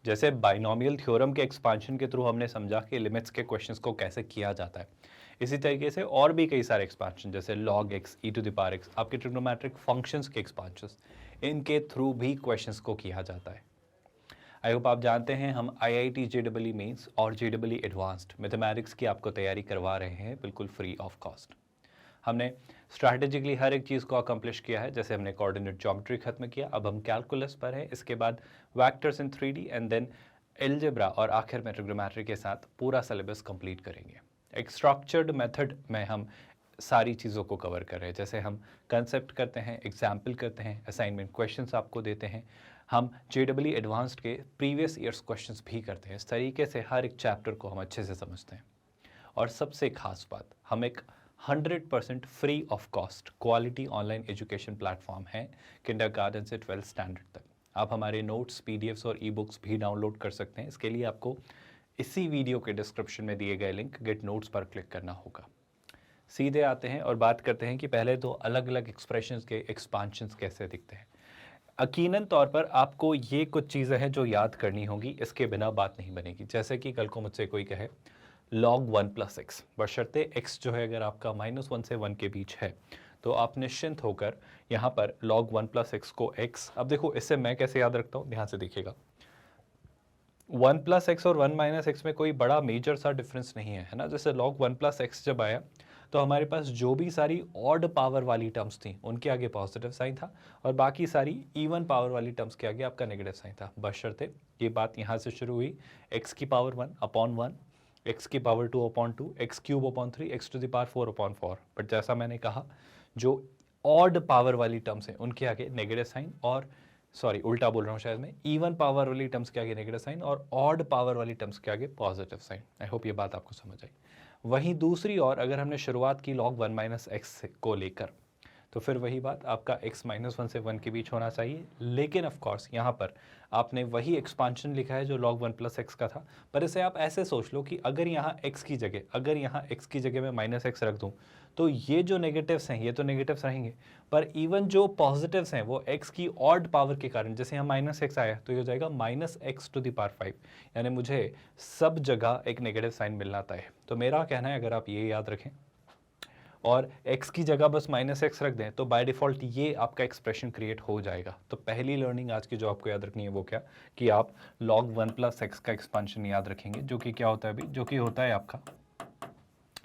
जैसे binomial theorem के expansion के थ्रू हमने समझा कि लिमिट्स के क्वेश्चंस को कैसे किया जाता है, इसी तरीके से और भी कई सारे एक्सपांशन जैसे log x e to the power x, आपके ट्रिग्नोमेट्रिक फंक्शंस के एक्सपांशंस, इनके थ्रू भी क्वेश्चंस को किया जाता है। आई होप आप जानते हैं हम IIT JEE मेंस और JEE एडवांस्ड मैथमेटिक्स की आपको तैयारी करवा रहे हैं बिल्कुल फ्री ऑफ कॉस्ट। हमने स्ट्रैटेजिकली हर एक चीज़ को अकम्प्लिश किया है। जैसे हमने कोऑर्डिनेट ज्योमेट्री खत्म किया, अब हम कैलकुलस पर है, इसके बाद vectors in 3D and then algebra और आखिर में ट्रिग्नोमेट्री के साथ पूरा सिलेबस कंप्लीट करेंगे। एक स्ट्रक्चर्ड मेथड में हम सारी चीज़ों को कवर कर रहे हैं। जैसे हम कंसेप्ट करते हैं, एग्जाम्पल करते हैं, असाइनमेंट क्वेश्चंस आपको देते हैं, हम JEE एडवांस्ड के प्रीवियस ईयर्स क्वेश्चंस भी करते हैं। इस तरीके से हर एक चैप्टर को हम अच्छे से समझते हैं। और सबसे खास बात, हम एक 100% free of cost quality online education platform है किंडरगार्टन से 12th स्टैंडर्ड तक। आप हमारे नोट्स, PDFs और ई-बुक्स भी डाउनलोड कर सकते हैं। इसके लिए आपको इसी वीडियो के डिस्क्रिप्शन में दिए गए लिंक गेट नोट्स पर क्लिक करना होगा। सीधे आते हैं और बात करते हैं कि पहले तो अलग अलग एक्सप्रेशंस के एक्सपांशंस कैसे दिखते हैं। यकीनन तौर पर आपको ये कुछ चीज़ें हैं जो याद करनी होगी, इसके बिना बात नहीं बनेगी। जैसे कि कल को मुझसे कोई कहे log 1 + x, बशर्ते x जो है अगर आपका -1 से 1 के बीच है तो आप निश्चिंत होकर यहाँ पर log 1 + x को x, अब देखो इससे मैं कैसे याद रखता हूँ, ध्यान से देखिएगा। 1 + x और 1 - x में कोई बड़ा मेजर सा डिफरेंस नहीं है, है ना। जैसे log 1 + x जब आया तो हमारे पास जो भी सारी ऑड पावर वाली टर्म्स थी उनके आगे पॉजिटिव साइन था और बाकी सारी इवन पावर वाली टर्म्स के आगे आपका नेगेटिव साइन था। बशर्ते ये बात यहाँ से शुरू हुई, x⁻1/1, x⁻2/2, x³ 3, x⁴/4। But जैसा मैंने कहा, जो ऑड पावर वाली टर्म्स हैं उनके आगे नेगेटिव साइन, और सॉरी उल्टा बोल रहा हूँ शायद मैं, इवन पावर वाली टर्म्स के आगे नेगेटिव साइन और ऑड पावर वाली टर्म्स के आगे पॉजिटिव साइन। आई होप ये बात आपको समझ आई। वहीं दूसरी ओर अगर हमने शुरुआत की log 1 - x को लेकर, तो फिर वही बात, आपका x -1 से 1 के बीच होना चाहिए। लेकिन ऑफ कोर्स यहाँ पर आपने वही एक्सपांशन लिखा है जो log 1 + x का था, पर इसे आप ऐसे सोच लो कि अगर यहाँ x की जगह मैं -x रख दूँ तो ये जो नेगेटिव्स हैं ये तो नेगेटिव्स रहेंगे, पर इवन जो पॉजिटिव्स हैं वो x की ऑड पावर के कारण, जैसे यहाँ -x आया तो ये हो जाएगा -x⁵, यानी मुझे सब जगह एक नेगेटिव साइन मिलना तय है। तो मेरा कहना है अगर आप ये याद रखें और x की जगह बस -x रख दें तो बाय डिफ़ॉल्ट ये आपका एक्सप्रेशन क्रिएट हो जाएगा। तो पहली लर्निंग आज की जो आपको याद रखनी है वो क्या, कि आप log 1 + x का एक्सपांशन याद रखेंगे, जो कि क्या होता है अभी, जो कि होता है आपका,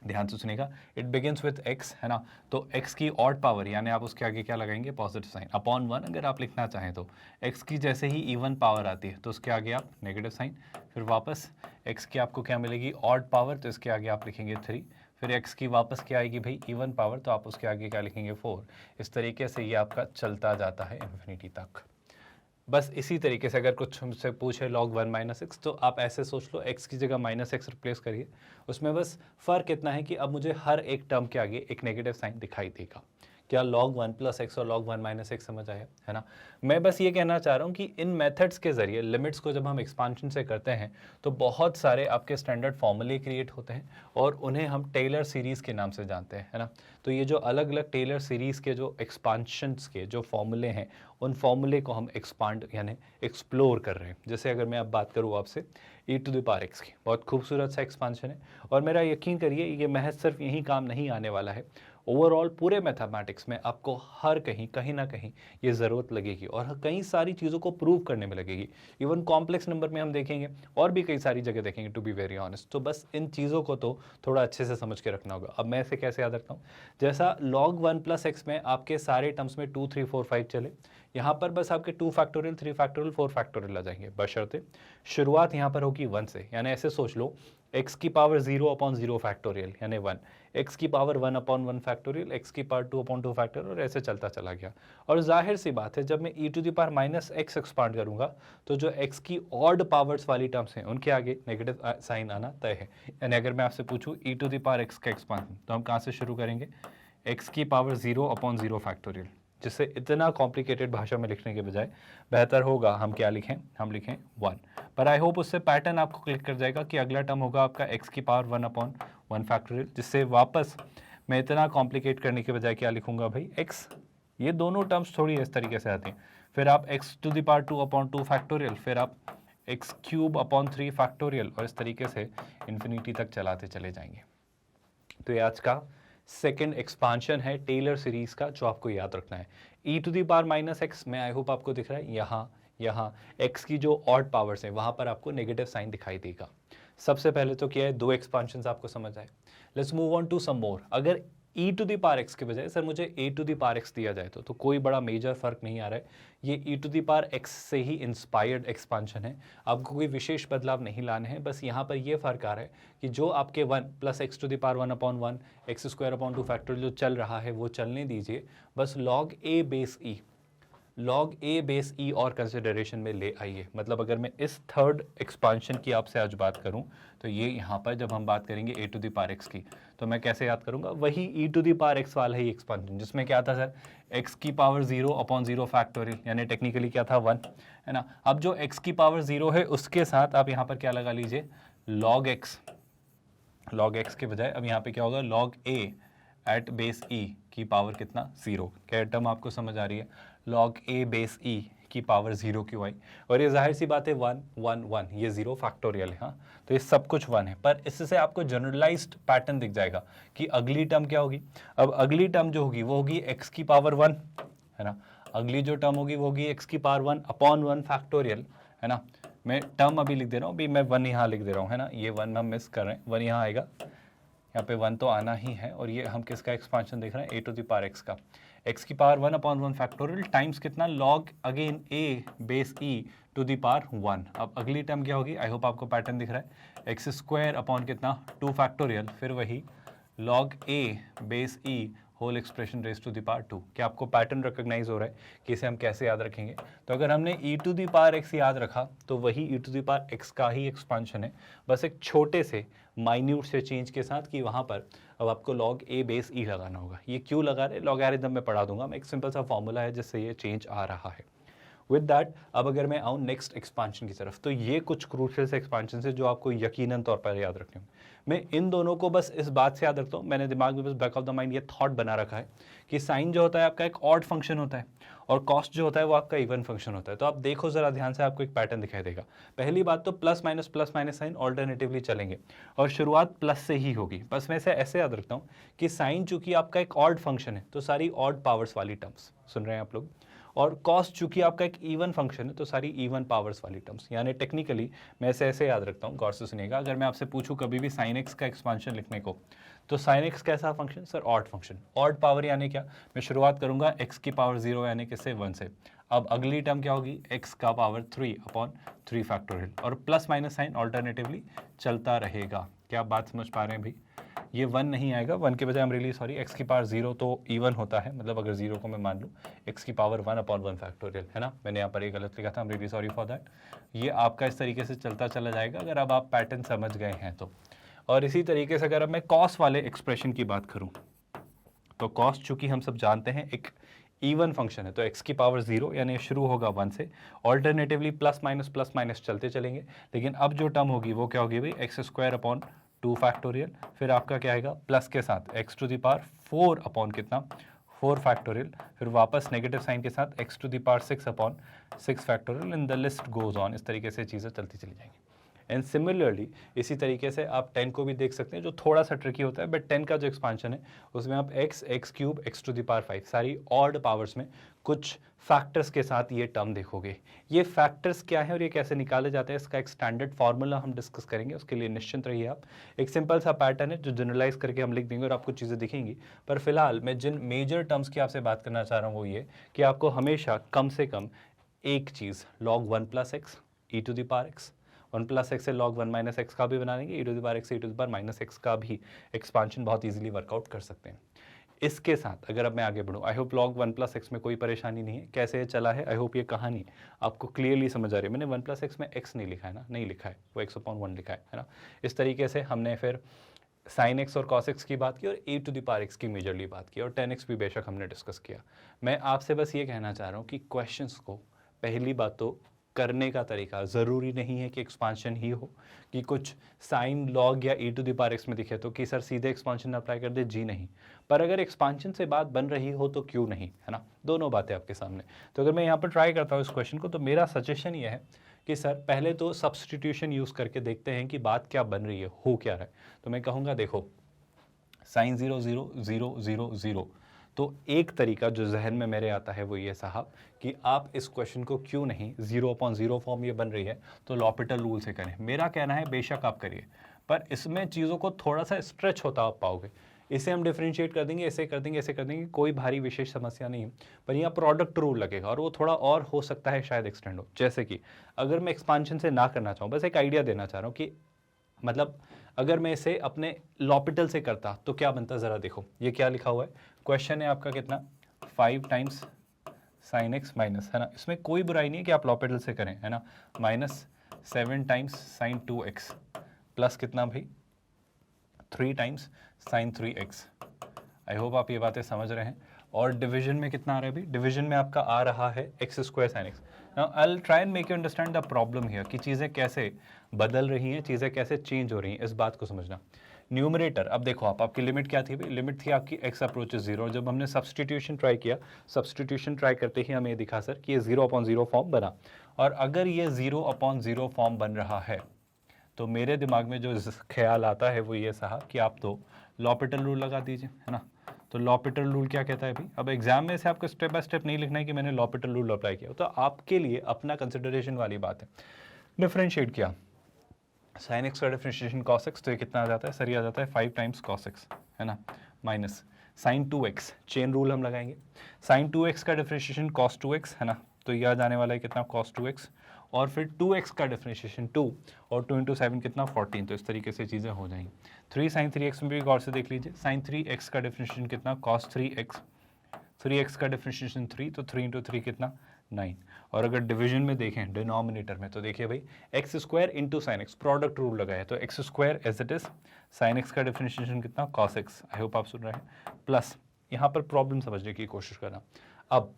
ध्यान से सुनिएगा, इट बिगिंस विथ x, है ना। तो x की ऑड पावर यानी आप उसके आगे क्या लगाएंगे, पॉजिटिव साइन, अपॉन 1 अगर आप लिखना चाहें तो। x की जैसे ही इवन पावर आती है तो उसके आगे आप नेगेटिव साइन, फिर वापस x की आपको क्या मिलेगी, ऑड पावर, तो इसके आगे आप लिखेंगे 3, फिर x की वापस क्या आएगी भाई, इवन पावर, तो आप उसके आगे क्या लिखेंगे 4। इस तरीके से ये आपका चलता जाता है इन्फिनिटी तक। बस इसी तरीके से अगर कुछ हमसे पूछे log 1 - x, तो आप ऐसे सोच लो x की जगह -x रिप्लेस करिए। उसमें बस फ़र्क इतना है कि अब मुझे हर एक टर्म के आगे एक नेगेटिव साइन दिखाई देगा। क्या log 1 + x और log 1 - x समझ आया, है ना। मैं बस ये कहना चाह रहा हूँ कि इन मेथड्स के ज़रिए लिमिट्स को जब हम एक्सपांशन से करते हैं तो बहुत सारे आपके स्टैंडर्ड फॉर्मूले क्रिएट होते हैं और उन्हें हम टेलर सीरीज़ के नाम से जानते हैं, है ना। तो ये जो अलग अलग टेलर सीरीज़ के जो एक्सपांशंस के जो फॉर्मूले हैं, उन फॉर्मूले को हम एक्सपांड यानी एक्सप्लोर कर रहे हैं। जैसे अगर मैं अब बात करूँ आपसे e⁻x की, बहुत खूबसूरत सा एक्सपांशन है और मेरा यकीन करिए ये महज सिर्फ यहीं काम नहीं आने वाला है। ओवरऑल पूरे मैथमेटिक्स में आपको हर कहीं ना कहीं ये ज़रूरत लगेगी और कई सारी चीज़ों को प्रूव करने में लगेगी। इवन कॉम्प्लेक्स नंबर में हम देखेंगे और भी कई सारी जगह देखेंगे, टू बी वेरी ऑनेस्ट। तो बस इन चीज़ों को तो थोड़ा अच्छे से समझ के रखना होगा। अब मैं इसे कैसे याद रखता हूँ, जैसा log 1 + x में आपके सारे टर्म्स में 2 3 4 5 चले, यहाँ पर बस आपके 2 फैक्टोरियल 3 फैक्टोरियल 4 फैक्टोरियल आ जाएंगे, बशर्ते शुरुआत यहाँ पर होगी 1 से। यानी ऐसे सोच लो x⁻0/0 फैक्टोरियल यानी 1, x⁻1/1 फैक्टोरियल, x⁻2/2 फैक्टोरियल, और ऐसे चलता चला गया। और जाहिर सी बात है जब मैं e⁻x एक्सपांड करूंगा तो जो x की ऑड पावर्स वाली टर्म्स हैं उनके आगे नेगेटिव साइन आना तय है। यानी अगर मैं आपसे पूछूं e⁻x का एक्सपांशन तो हम कहाँ से शुरू करेंगे, x⁻0/0 फैक्टोरियल, जिससे इतना कॉम्प्लिकेटेड भाषा में लिखने के बजाय बेहतर होगा हम क्या लिखें, हम लिखें 1। पर आई होप उससे पैटर्न आपको क्लिक कर जाएगा कि अगला टर्म होगा आपका x⁻1/1 फैक्टोरियल, जिससे वापस मैं इतना कॉम्प्लिकेट करने के बजाय क्या लिखूंगा भाई x। ये दोनों टर्म्स थोड़ी इस तरीके से आती हैं। फिर आप x⁻2/2 फैक्टोरियल, फिर आप एक्स क्यूब अपॉन 3 फैक्टोरियल, और इस तरीके से इन्फिनिटी तक चलाते चले जाएंगे। तो ये आज का सेकेंड एक्सपांशन है टेलर सीरीज का, जो आपको याद रखना है। e to the power minus x में आई होप आपको दिख रहा है, यहाँ x की जो ऑड पावर्स हैं वहाँ पर आपको नेगेटिव साइन दिखाई देगा। सबसे पहले तो क्या है, दो एक्सपांशंस आपको समझ आए। Let's move on to some more. अगर e to the power x के बजाय सर मुझे a to the power x दिया जाए तो कोई बड़ा मेजर फर्क नहीं आ रहा है। ये e to the power x से ही इंस्पायर्ड एक्सपांशन है, आपको कोई विशेष बदलाव नहीं लाने हैं। बस यहाँ पर ये फर्क आ रहा है कि जो आपके 1 plus x to the power 1 upon 1 x square upon 2 factor जो चल रहा है वो चलने दीजिए, बस लॉग ए बेस ई और कंसिडरेशन में ले आइए। मतलब अगर मैं इस थर्ड एक्सपांशन की आपसे आज बात करूं तो ये यहाँ पर जब हम बात करेंगे ए टू द पावर एक्स की, तो मैं कैसे याद करूंगा, वही ई टू द पावर एक्स वाला ही एक्सपांशन जिसमें क्या था सर, एक्स की पावर 0 अपॉन 0 फैक्टोरियल, यानी टेक्निकली क्या था 1, है ना। अब जो एक्स की पावर 0 है उसके साथ आप यहाँ पर क्या लगा लीजिए, लॉग एक्स के बजाय अब यहाँ पे क्या होगा, लॉग ए एट बेस ई की पावर कितना 0। क्या टर्म आपको समझ आ रही है, लॉग ए बेस ई की पावर 0 क्यों आई, और ये जाहिर सी बात है 1 1 1, ये 0 फैक्टोरियल है, हाँ तो ये सब कुछ 1 है। पर इससे आपको जनरलाइज्ड पैटर्न दिख जाएगा कि अगली टर्म क्या होगी। अब अगली टर्म जो होगी वो होगी x की पावर 1, है ना। अगली जो टर्म होगी वो होगी x की पावर 1 अपॉन 1 फैक्टोरियल, है ना। मैं टर्म अभी लिख दे रहा हूँ, अभी मैं 1 यहाँ लिख दे रहा हूँ, है ना। ये 1 हम मिस कर रहे हैं, 1 यहाँ आएगा, यहाँ पे 1 तो आना ही है। और ये हम किसका एक्सपांशन देख रहे हैं, a to the power x का, एक्स की पावर 1 अपॉन 1 फैक्टोरियल टाइम्स कितना, log again a base e to the power 1। अब अगली टर्म क्या होगी, आई होप आपको पैटर्न दिख रहा है, एक्स स्क्वायर अपॉन कितना 2 फैक्टोरियल, फिर वही log a base e whole expression raise to the power 2। क्या आपको पैटर्न रिकॉग्नाइज हो रहा है कि इसे हम कैसे याद रखेंगे। तो अगर हमने e to the power x याद रखा तो वही e to the power x का ही एक्सपांशन है, बस एक छोटे से माइन्यूट से चेंज के साथ कि वहाँ पर अब आपको लॉग ए बेस ई लगाना होगा। ये क्यों लगा रहे, लॉगरिथम में पढ़ा दूंगा मैं, एक सिंपल सा फॉर्मूला है जिससे ये चेंज आ रहा है। विद दैट अब अगर मैं आऊँ नेक्स्ट एक्सपांशन की तरफ, तो ये कुछ क्रूशियल से एक्सपांशन है जो आपको यकीनन तौर पर याद रखने होंगे। मैं इन दोनों को बस इस बात से याद रखता हूँ, मैंने दिमाग में बस बैक ऑफ द माइंड ये थॉट बना रखा है कि साइन जो होता है आपका एक ऑड फंक्शन होता है और कॉस्ट जो होता है वो आपका इवन फंक्शन होता है। तो आप देखो जरा ध्यान से, आपको एक पैटर्न दिखाई देगा। पहली बात तो प्लस माइनस साइन ऑल्टरनेटिवली चलेंगे और शुरुआत प्लस से ही होगी। बस मैं इसे ऐसे याद रखता हूँ कि साइन चूंकि आपका एक ऑड फंक्शन है तो सारी ऑड पावर्स वाली टर्म्स, सुन रहे हैं आप लोग, और कॉस्ट चूंकि आपका एक इवन फंक्शन है तो सारी इवन पावर्स वाली टर्म्स। यानी टेक्निकली मैं इसे ऐसे याद रखता हूँ, गौर से सुनिएगा। अगर मैं आपसे पूछूं कभी भी साइन एक्स का एक्सपांशन लिखने को, तो साइन एक्स कैसा function sir, odd function. Odd power यानी क्या, मैं शुरुआत करूंगा एक्स की पावर 0 यानी किससे 1 से। अब अगली टर्म क्या होगी, एक्स का पावर 3 अपॉन 3 फैक्टोरियल, और प्लस माइनस साइन ऑल्टरनेटिवली चलता रहेगा। क्या आप बात समझ पा रहे हैं भाई, ये 1 नहीं आएगा, 1 के बजाय I am really sorry, x की पावर 0 तो इवन होता है, मतलब अगर 0 को मैं मान लूँ एक्स की पावर 1 अपॉन 1 फैक्टोरियल, है ना। मैंने यहाँ पर ये गलत लिखा था, I am really sorry for that. ये आपका इस तरीके से चलता चला जाएगा अगर अब आप पैटर्न समझ गए हैं तो। और इसी तरीके से अगर अब मैं कॉस वाले एक्सप्रेशन की बात करूँ तो कॉस्ट चूंकि हम सब जानते हैं एक इवन फंक्शन है, तो x की पावर 0 यानी शुरू होगा 1 से, ऑल्टरनेटिवली प्लस माइनस चलते चलेंगे। लेकिन अब जो टर्म होगी वो क्या होगी भाई, एक्स स्क्वायर अपॉन 2 फैक्टोरियल, फिर आपका क्या आएगा प्लस के साथ x to the power 4 upon कितना 4 फैक्टोरियल, फिर वापस नेगेटिव साइन के साथ x to the power 6 upon 6 factorial, in the list goes on. इस तरीके से चीज़ें चलती चली जाएंगी। एंड सिमिलरली इसी तरीके से आप 10 को भी देख सकते हैं, जो थोड़ा सा ट्रिकी होता है, बट 10 का जो एक्सपांशन है उसमें आप x cube x to the power 5 सारी ऑड पावर्स में कुछ फैक्टर्स के साथ ये टर्म देखोगे। ये फैक्टर्स क्या है और ये कैसे निकाले जाते हैं, इसका एक स्टैंडर्ड फार्मूला हम डिस्कस करेंगे, उसके लिए निश्चिंत रहिए आप। एक सिंपल सा पैटर्न है जो जनरलाइज करके हम लिख देंगे और आपको चीज़ें दिखेंगी। पर फिलहाल मैं जिन मेजर टर्म्स की आपसे बात करना चाह रहा हूँ वो ये कि आपको हमेशा कम से कम एक चीज़ log 1 plus x e to the power x, 1 plus x से लॉग 1 माइनस एक्स का भी बना देंगे, e to the power x e to the power minus x का भी एक्सपांशन बहुत इजीली वर्कआउट कर सकते हैं। इसके साथ अगर अब मैं आगे बढ़ूँ, I hope log 1 plus x में कोई परेशानी नहीं है, कैसे ये चला है, आई होप ये कहानी आपको क्लियरली समझ आ रही है। मैंने 1 प्लस एक्स में एक्स नहीं लिखा है ना, नहीं लिखा है, वो एक्स अपॉन 1 लिखा है ना। इस तरीके से हमने फिर साइन एक्स और कॉस एक्स की बात की और ए टू द पावर एक्स की मेजरली बात की, और 10x भी बेशक हमने डिस्कस किया। मैं आपसे बस ये कहना चाह रहा हूँ कि क्वेश्चंस को पहली बात तो करने का तरीका ज़रूरी नहीं है कि एक्सपांशन ही हो, कि कुछ साइन लॉग या ई टू द पावर एक्स में दिखे तो कि सर सीधे एक्सपांशन अप्लाई कर दे, जी नहीं। पर अगर एक्सपांशन से बात बन रही हो तो क्यों नहीं, है ना। दोनों बातें आपके सामने। तो अगर मैं यहाँ पर ट्राई करता हूँ इस क्वेश्चन को, तो मेरा सजेशन ये है कि सर पहले तो सब्सटीट्यूशन यूज़ करके देखते हैं कि बात क्या बन रही है, हो क्या रहा है। तो मैं कहूँगा देखो साइन 0 0 0 0 0, तो एक तरीका जो जहन में मेरे आता है वो ये साहब कि आप इस क्वेश्चन को क्यों नहीं 0/0 फॉर्म ये बन रही है तो लॉपिटल रूल से करें। मेरा कहना है बेशक आप करिए, पर इसमें चीज़ों को थोड़ा सा स्ट्रेच होता आप पाओगे। इसे हम डिफ्रेंशिएट कर देंगे, ऐसे कर देंगे, ऐसे कर देंगे, कोई भारी विशेष समस्या नहीं है, पर यहाँ प्रोडक्ट रूल लगेगा और वो थोड़ा और हो सकता है शायद एक्सटेंड हो। जैसे कि अगर मैं एक्सपांशन से ना करना चाहूँ, बस एक आइडिया देना चाह रहा हूँ कि मतलब अगर मैं इसे अपने लॉपिटल से करता तो क्या बनता, ज़रा देखो ये क्या लिखा हुआ है। क्वेश्चन है आपका कितना 5 टाइम्स साइन एक्स माइनस, है ना, इसमें कोई बुराई नहीं है कि आप लॉपिटल से करें, है ना, -7 टाइम्स साइन 2x प्लस कितना भाई 3 टाइम्स साइन 3x। आई होप आप ये बातें समझ रहे हैं। और डिवीजन में कितना आ रहा है भाई, डिवीजन में आपका आ रहा है x² sin x। Now I will try and make you understand the problem here कि चीज़ें कैसे बदल रही हैं, चीज़ें कैसे चेंज हो रही हैं, इस बात को समझना। न्यूमरेटर, अब देखो आपकी लिमिट क्या थी भाई, लिमिट थी आपकी x अप्रोचेस 0। जब हमने सब्सटीट्यूशन ट्राई किया, सब्सटीट्यूशन ट्राई करते ही हमें दिखा सर कि ये 0/0 फॉर्म बना। और अगर ये 0/0 फॉर्म बन रहा है तो मेरे दिमाग में जो ख्याल आता है वो ये साहब कि आप तो लॉपिटल रूल लगा दीजिए, है ना। तो लॉपिटल रूल क्या कहता है भाई, अब एग्जाम में से आपको स्टेप बाय स्टेप नहीं लिखना है कि मैंने लॉपिटल रूल अप्लाई किया, तो आपके लिए अपना कंसिडरेशन वाली बात है। डिफ्रेंशिएट किया, साइन एक्स का डिफ्रेंशिएशन कॉस एक्स, तो ये कितना आ जाता है सर, ये आ जाता है 5 टाइम्स कॉस एक्स, है ना, minus sign 2x, chain rule हम लगाएंगे। साइन 2x का डिफ्रेंशिएशन कॉस 2x, है ना, तो यह आ जाने वाला है कितना कॉस 2x, और फिर 2x का डिफ्रेंशिएशन 2 और 2 × 7 कितना 14। तो इस तरीके से चीज़ें हो जाएंगी। 3 साइन 3x में भी गौर से देख लीजिए, साइन 3x का डिफ्रेंशिएशन कितना कॉस 3x, 3x का डिफ्रेंशिएशन 3, तो 3 × 3 कितना 9। और अगर डिवीजन में देखें डिनोमिनेटर में, तो देखिए भाई x² into sine x, product rule लगा है, तो x² as it is, sine x का डिफ्रेंशिएशन कितना cos x। आई होप आप सुन रहे हैं, प्लस यहाँ पर प्रॉब्लम समझने की कोशिश करना। अब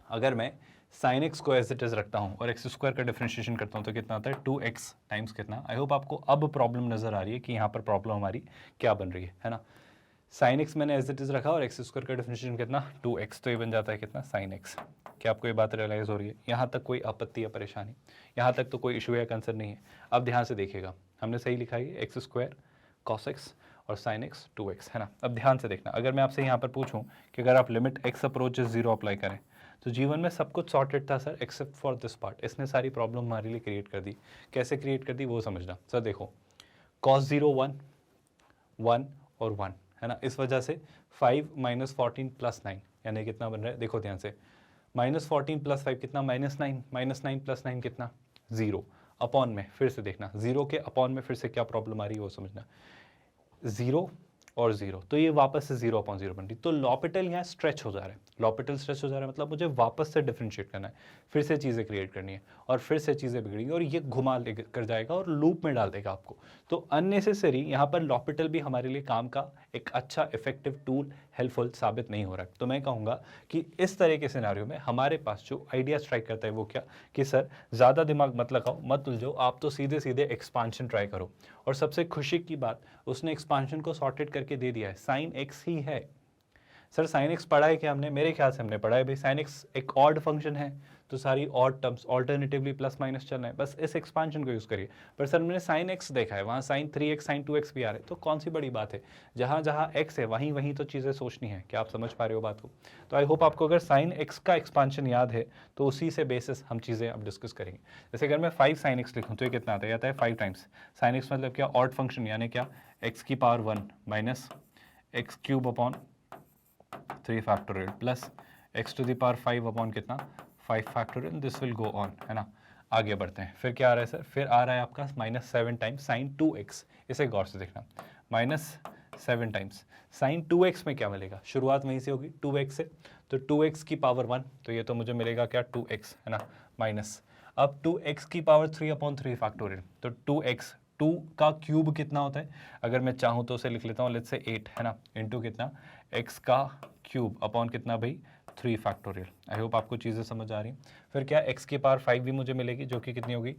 अगर मैं साइन एक्स को एज इट इज रखता हूँ और x² का डिफ्रेंशिएशन करता हूँ तो कितना आता है 2x टाइम्स कितना। आई होप आपको अब प्रॉब्लम नजर आ रही है कि यहाँ पर प्रॉब्लम हमारी क्या बन रही है ना। साइन एक्स मैंने एज इट इज रखा और x² का डिफरेंशिएशन कितना 2x, तो ये बन जाता है कितना साइन एक्स। क्या आपको ये बात रियलाइज हो रही है? यहाँ तक कोई आपत्ति या परेशानी, यहाँ तक तो कोई इशू या कंसर्न नहीं है। अब ध्यान से देखिएगा, हमने सही लिखा है x² cos x और साइन एक्स 2x, है ना। अब ध्यान से देखना, अगर मैं आपसे यहाँ पर पूछूं कि अगर आप लिमिट x अप्रोचेस 0 अप्लाई करें तो जीवन में सब कुछ सॉर्टेड था sir except for this part. इसने सारी प्रॉब्लम हमारे लिए क्रिएट कर दी। कैसे क्रिएट कर दी वो समझना। सर देखो cos 0 1 1 और 1, है ना, इस वजह से 5 - 14 + 9 यानी कितना बन रहा है, देखो ध्यान से, -14 + 5 कितना -9, -9 + 9 कितना 0 अपॉन में, फिर से देखना 0 के अपॉन में फिर से क्या प्रॉब्लम आ रही है वो समझना, 0 और 0, तो ये वापस से 0/0 बन रही। तो लॉपिटल यहाँ स्ट्रेच हो जा रहा है, लॉपिटल स्ट्रेच हो जा रहा है, मतलब मुझे वापस से डिफरेंशिएट करना है, फिर से चीज़ें क्रिएट करनी है और फिर से चीज़ें बिगड़ेंगी और ये घुमा ले कर जाएगा और लूप में डाल देगा आपको। तो अननेसेसरी यहाँ पर लॉपिटल भी हमारे लिए काम का एक अच्छा इफेक्टिव टूल, हेल्पफुल साबित नहीं हो रहा है। तो मैं कहूँगा कि इस तरह के सिनारियो में हमारे पास जो आइडिया स्ट्राइक करता है वो क्या, कि सर ज़्यादा दिमाग मत लगाओ, मत उलझो, आप तो सीधे सीधे एक्सपांशन ट्राई करो। और सबसे खुशी की बात, उसने एक्सपांशन को सॉर्टेड करके दे दिया है, साइन एक्स ही है। सर साइन एक्स पढ़ा है क्या हमने? मेरे ख्याल से हमने पढ़ा है भाई, साइन एक्स एक ऑड फंक्शन है, तो सारी odd terms alternatively plus minus चलना है, बस इस एक्सपांशन को यूज़ करिए। पर सर हमने साइन एक्स देखा है, वहाँ साइन 3x साइन 2x भी आ रहे हैं, तो कौन सी बड़ी बात है, जहाँ जहाँ x है वहीं वहीं तो चीज़ें सोचनी है। क्या आप समझ पा रहे हो बात को? तो आई होप आपको अगर साइन एक्स का एक्सपांशन याद है तो उसी से बेसिस हम चीज़ें अब डिस्कस करेंगे। जैसे अगर मैं 5 साइन एक्स लिखूँ तो ये कितना आता है? आता है 5 टाइम्स साइन एक्स, मतलब क्या ऑड फंक्शन, यानी क्या x⁻1 minus x³ upon 3 factorial plus x⁵ upon कितना 5 factorial, this will go on, है ना। आगे बढ़ते हैं, फिर क्या आ रहा है सर? फिर आ रहा है आपका -7 टाइम्स साइन 2x। इसे गौर से देखना, -7 टाइम्स साइन 2x में क्या मिलेगा, शुरुआत वहीं से होगी 2x से, तो 2x⁻1, तो ये तो मुझे मिलेगा क्या 2x, है ना, माइनस अब 2x⁻3/3 फैक्टोरियल, तो 2x 2 का क्यूब कितना होता है, अगर मैं चाहूँ तो उसे लिख लेता हूँ लेट्स से 8, है ना, इंटू कितना x का क्यूब अपॉन कितना भाई 3 फैक्टोरियल। आई होप आपको चीज़ें समझ आ रही हैं। फिर क्या x⁻5 भी मुझे मिलेगी, जो कि कितनी होगी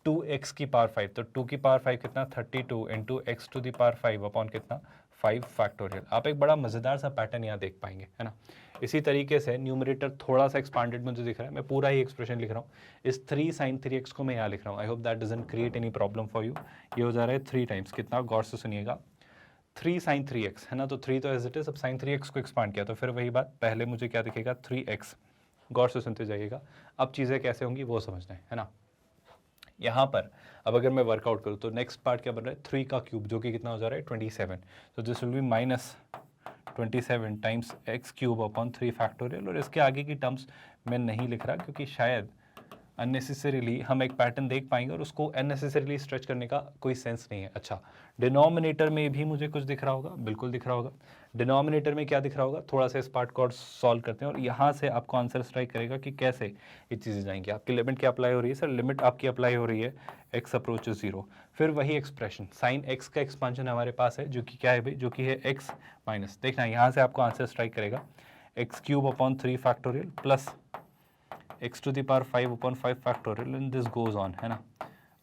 2x⁻5, तो 2⁻5 कितना 32 इंटू x⁵ अपॉन कितना 5 फैक्टोरियल। आप एक बड़ा मज़ेदार सा पैटर्न यहाँ देख पाएंगे, है ना। इसी तरीके से न्यूमरेटर थोड़ा सा एक्सपांडेड मुझे दिख रहा है, मैं पूरा ही एक्सप्रेशन लिख रहा हूँ, इस 3 sin 3x को मैं यहाँ लिख रहा हूँ। I hope that doesn't create any problem for you. ये हो जा रहा है 3 टाइम्स कितना, गौर से सुनिएगा, 3 sin 3x है ना, तो 3 तो एज इट इज, अब sin 3x को एक्सपांड किया तो फिर वही बात, पहले मुझे क्या दिखेगा 3x, गौर से सुनते जाइएगा, अब चीज़ें कैसे होंगी वो समझना है ना। यहाँ पर अब अगर मैं वर्कआउट करूँ तो नेक्स्ट पार्ट क्या बन रहा है, 3 का क्यूब जो कि कितना हो जा रहा है 27, तो this will be -27 times x cube upon 3 factorial, और इसके आगे की टर्म्स मैं नहीं लिख रहा क्योंकि शायद अननेसेसरीली हम एक पैटर्न देख पाएंगे और उसको अननेसेसरीली स्ट्रेच करने का कोई सेंस नहीं है। अच्छा, डिनोमिनेटर में भी मुझे कुछ दिख रहा होगा, बिल्कुल दिख रहा होगा। डिनोमिनेटर में क्या दिख रहा होगा, थोड़ा सा इस पार्ट को और सॉल्व करते हैं और यहाँ से आपको आंसर स्ट्राइक करेगा कि कैसे ये चीज़ें जाएंगी। आपकी लिमिट क्या अप्लाई हो रही है सर, लिमिट आपकी अप्लाई हो रही है एक्स अप्रोचेस 0, फिर वही एक्सप्रेशन साइन एक्स का एक्सपांशन हमारे पास है जो कि क्या है भाई, जो कि है एक्स माइनस, देखना यहाँ से आपको आंसर स्ट्राइक करेगा x cube upon 3 factorial plus x to the power 5 upon 5 factorial and this goes on, है ना।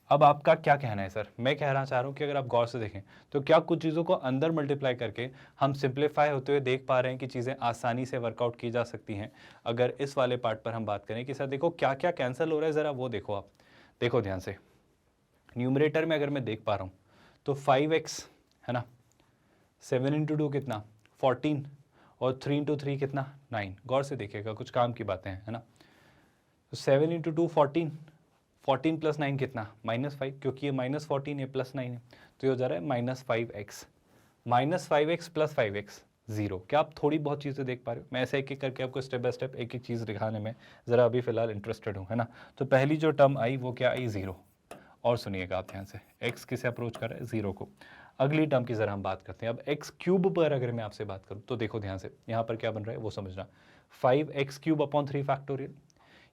अब आपका क्या कहना है सर, मैं कहना चाह रहा हूँ कि अगर आप गौर से देखें तो क्या कुछ चीज़ों को अंदर मल्टीप्लाई करके हम सिंप्लीफाई होते हुए देख पा रहे हैं कि चीज़ें आसानी से वर्कआउट की जा सकती हैं। अगर इस वाले पार्ट पर हम बात करें कि सर देखो क्या क्या कैंसिल हो रहा है, ज़रा वो देखो, आप देखो ध्यान से, न्यूमरेटर में अगर मैं देख पा रहा हूँ तो 5x है ना, 7 इंटू 2 कितना 14 और 3 इंटू 3 कितना 9, गौर से देखिएगा कुछ काम की बातें हैं, है ना। तो 7 इंटू 2 14, 14 प्लस 9 कितना -5, क्योंकि ये -14 है प्लस 9 है, तो ये हो जा रहा है -5x, -5x प्लस 5x 0। क्या आप थोड़ी बहुत चीज़ें देख पा रहे हो, मैं ऐसे एक एक करके आपको स्टेप बाय स्टेप एक एक चीज़ दिखाने में ज़रा अभी फिलहाल इंटरेस्टेड हूँ, है ना। तो पहली जो टर्म आई वो क्या आई 0, और सुनिएगा आप ध्यान से, x किसे अप्रोच कर रहा है 0 को। अगली टर्म की ज़रा हम बात करते हैं। अब x क्यूब पर अगर मैं आपसे बात करूँ तो देखो ध्यान से, यहाँ पर क्या बन रहा है वो समझना, 5x क्यूब अपॉन 3 फैक्टोरियल,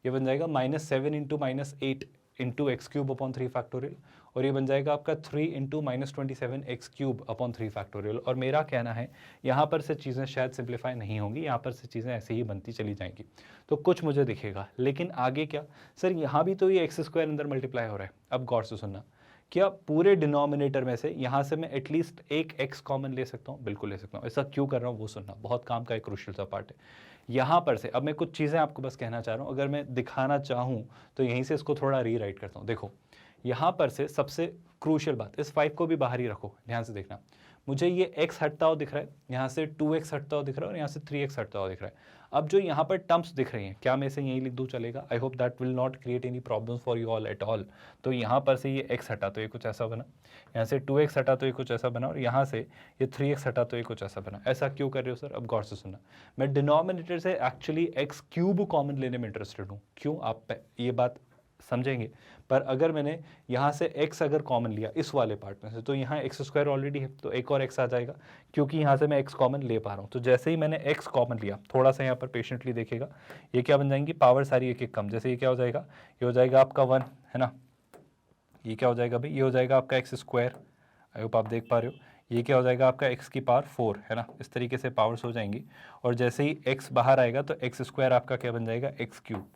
ये बन जाएगा -7 into -8 into x cube upon 3 factorial, और ये बन जाएगा आपका 3 into -27 x cube upon 3 factorial. और मेरा कहना है यहाँ पर से चीज़ें शायद सिंप्लीफाई नहीं होंगी, यहाँ पर से चीज़ें ऐसे ही बनती चली जाएंगी, तो कुछ मुझे दिखेगा, लेकिन आगे क्या सर, यहाँ भी तो ये एक्स स्क्वायर अंदर मल्टीप्लाई हो रहा है। अब गौर से सुनना, क्या पूरे डिनोमिनेटर में से यहाँ से मैं एटलीस्ट एक x कॉमन ले सकता हूँ, बिल्कुल ले सकता हूँ। ऐसा क्यों कर रहा हूँ वो सुनना, बहुत काम का एक क्रूशियल सा पार्ट है। यहाँ पर से अब मैं कुछ चीज़ें आपको बस कहना चाह रहा हूँ, अगर मैं दिखाना चाहूँ तो यहीं से इसको थोड़ा रीराइट करता हूँ। देखो यहाँ पर से सबसे क्रूशियल बात, इस 5 को भी बाहर ही रखो, ध्यान से देखना, मुझे ये x हटता हुआ दिख रहा है, यहाँ से 2x हटता हुआ दिख रहा है और यहाँ से 3x हटता हुआ दिख रहा है। अब जो यहाँ पर टर्म्स दिख रही हैं, क्या मैं इसे यहीं लिख दूँ चलेगा, I hope that will not create any problems for you all at all. तो यहाँ पर से ये x हटा तो ये कुछ ऐसा बना, यहाँ से 2x हटा तो ये कुछ ऐसा बना, और यहाँ से ये 3x हटा तो ये कुछ ऐसा बना। ऐसा क्यों कर रहे हो सर, अब गौर से सुनना, मैं डिनोमिनेटर से एक्चुअली x क्यूब कॉमन लेने में इंटरेस्टेड हूँ। क्यों, आप ये बात समझेंगे, पर अगर मैंने यहाँ से x अगर कॉमन लिया इस वाले पार्ट में से, तो यहाँ एक्स स्क्वायर ऑलरेडी है, तो एक और x आ जाएगा, क्योंकि यहाँ से मैं x कॉमन ले पा रहा हूँ। तो जैसे ही मैंने x कॉमन लिया, थोड़ा सा यहाँ पर पेशेंटली देखिएगा, ये क्या बन जाएंगी, पावर सारी एक एक कम, जैसे ये क्या हो जाएगा, ये हो जाएगा आपका 1 है ना, ये क्या हो जाएगा भाई, ये हो जाएगा आपका एक्स स्क्वायर, आई होप आप देख पा रहे हो, ये क्या हो जाएगा आपका x की पावर 4 है ना, इस तरीके से पावर्स हो जाएंगी। और जैसे ही x बाहर आएगा तो एक्स स्क्वायर आपका क्या बन जाएगा, एक्स क्यूब।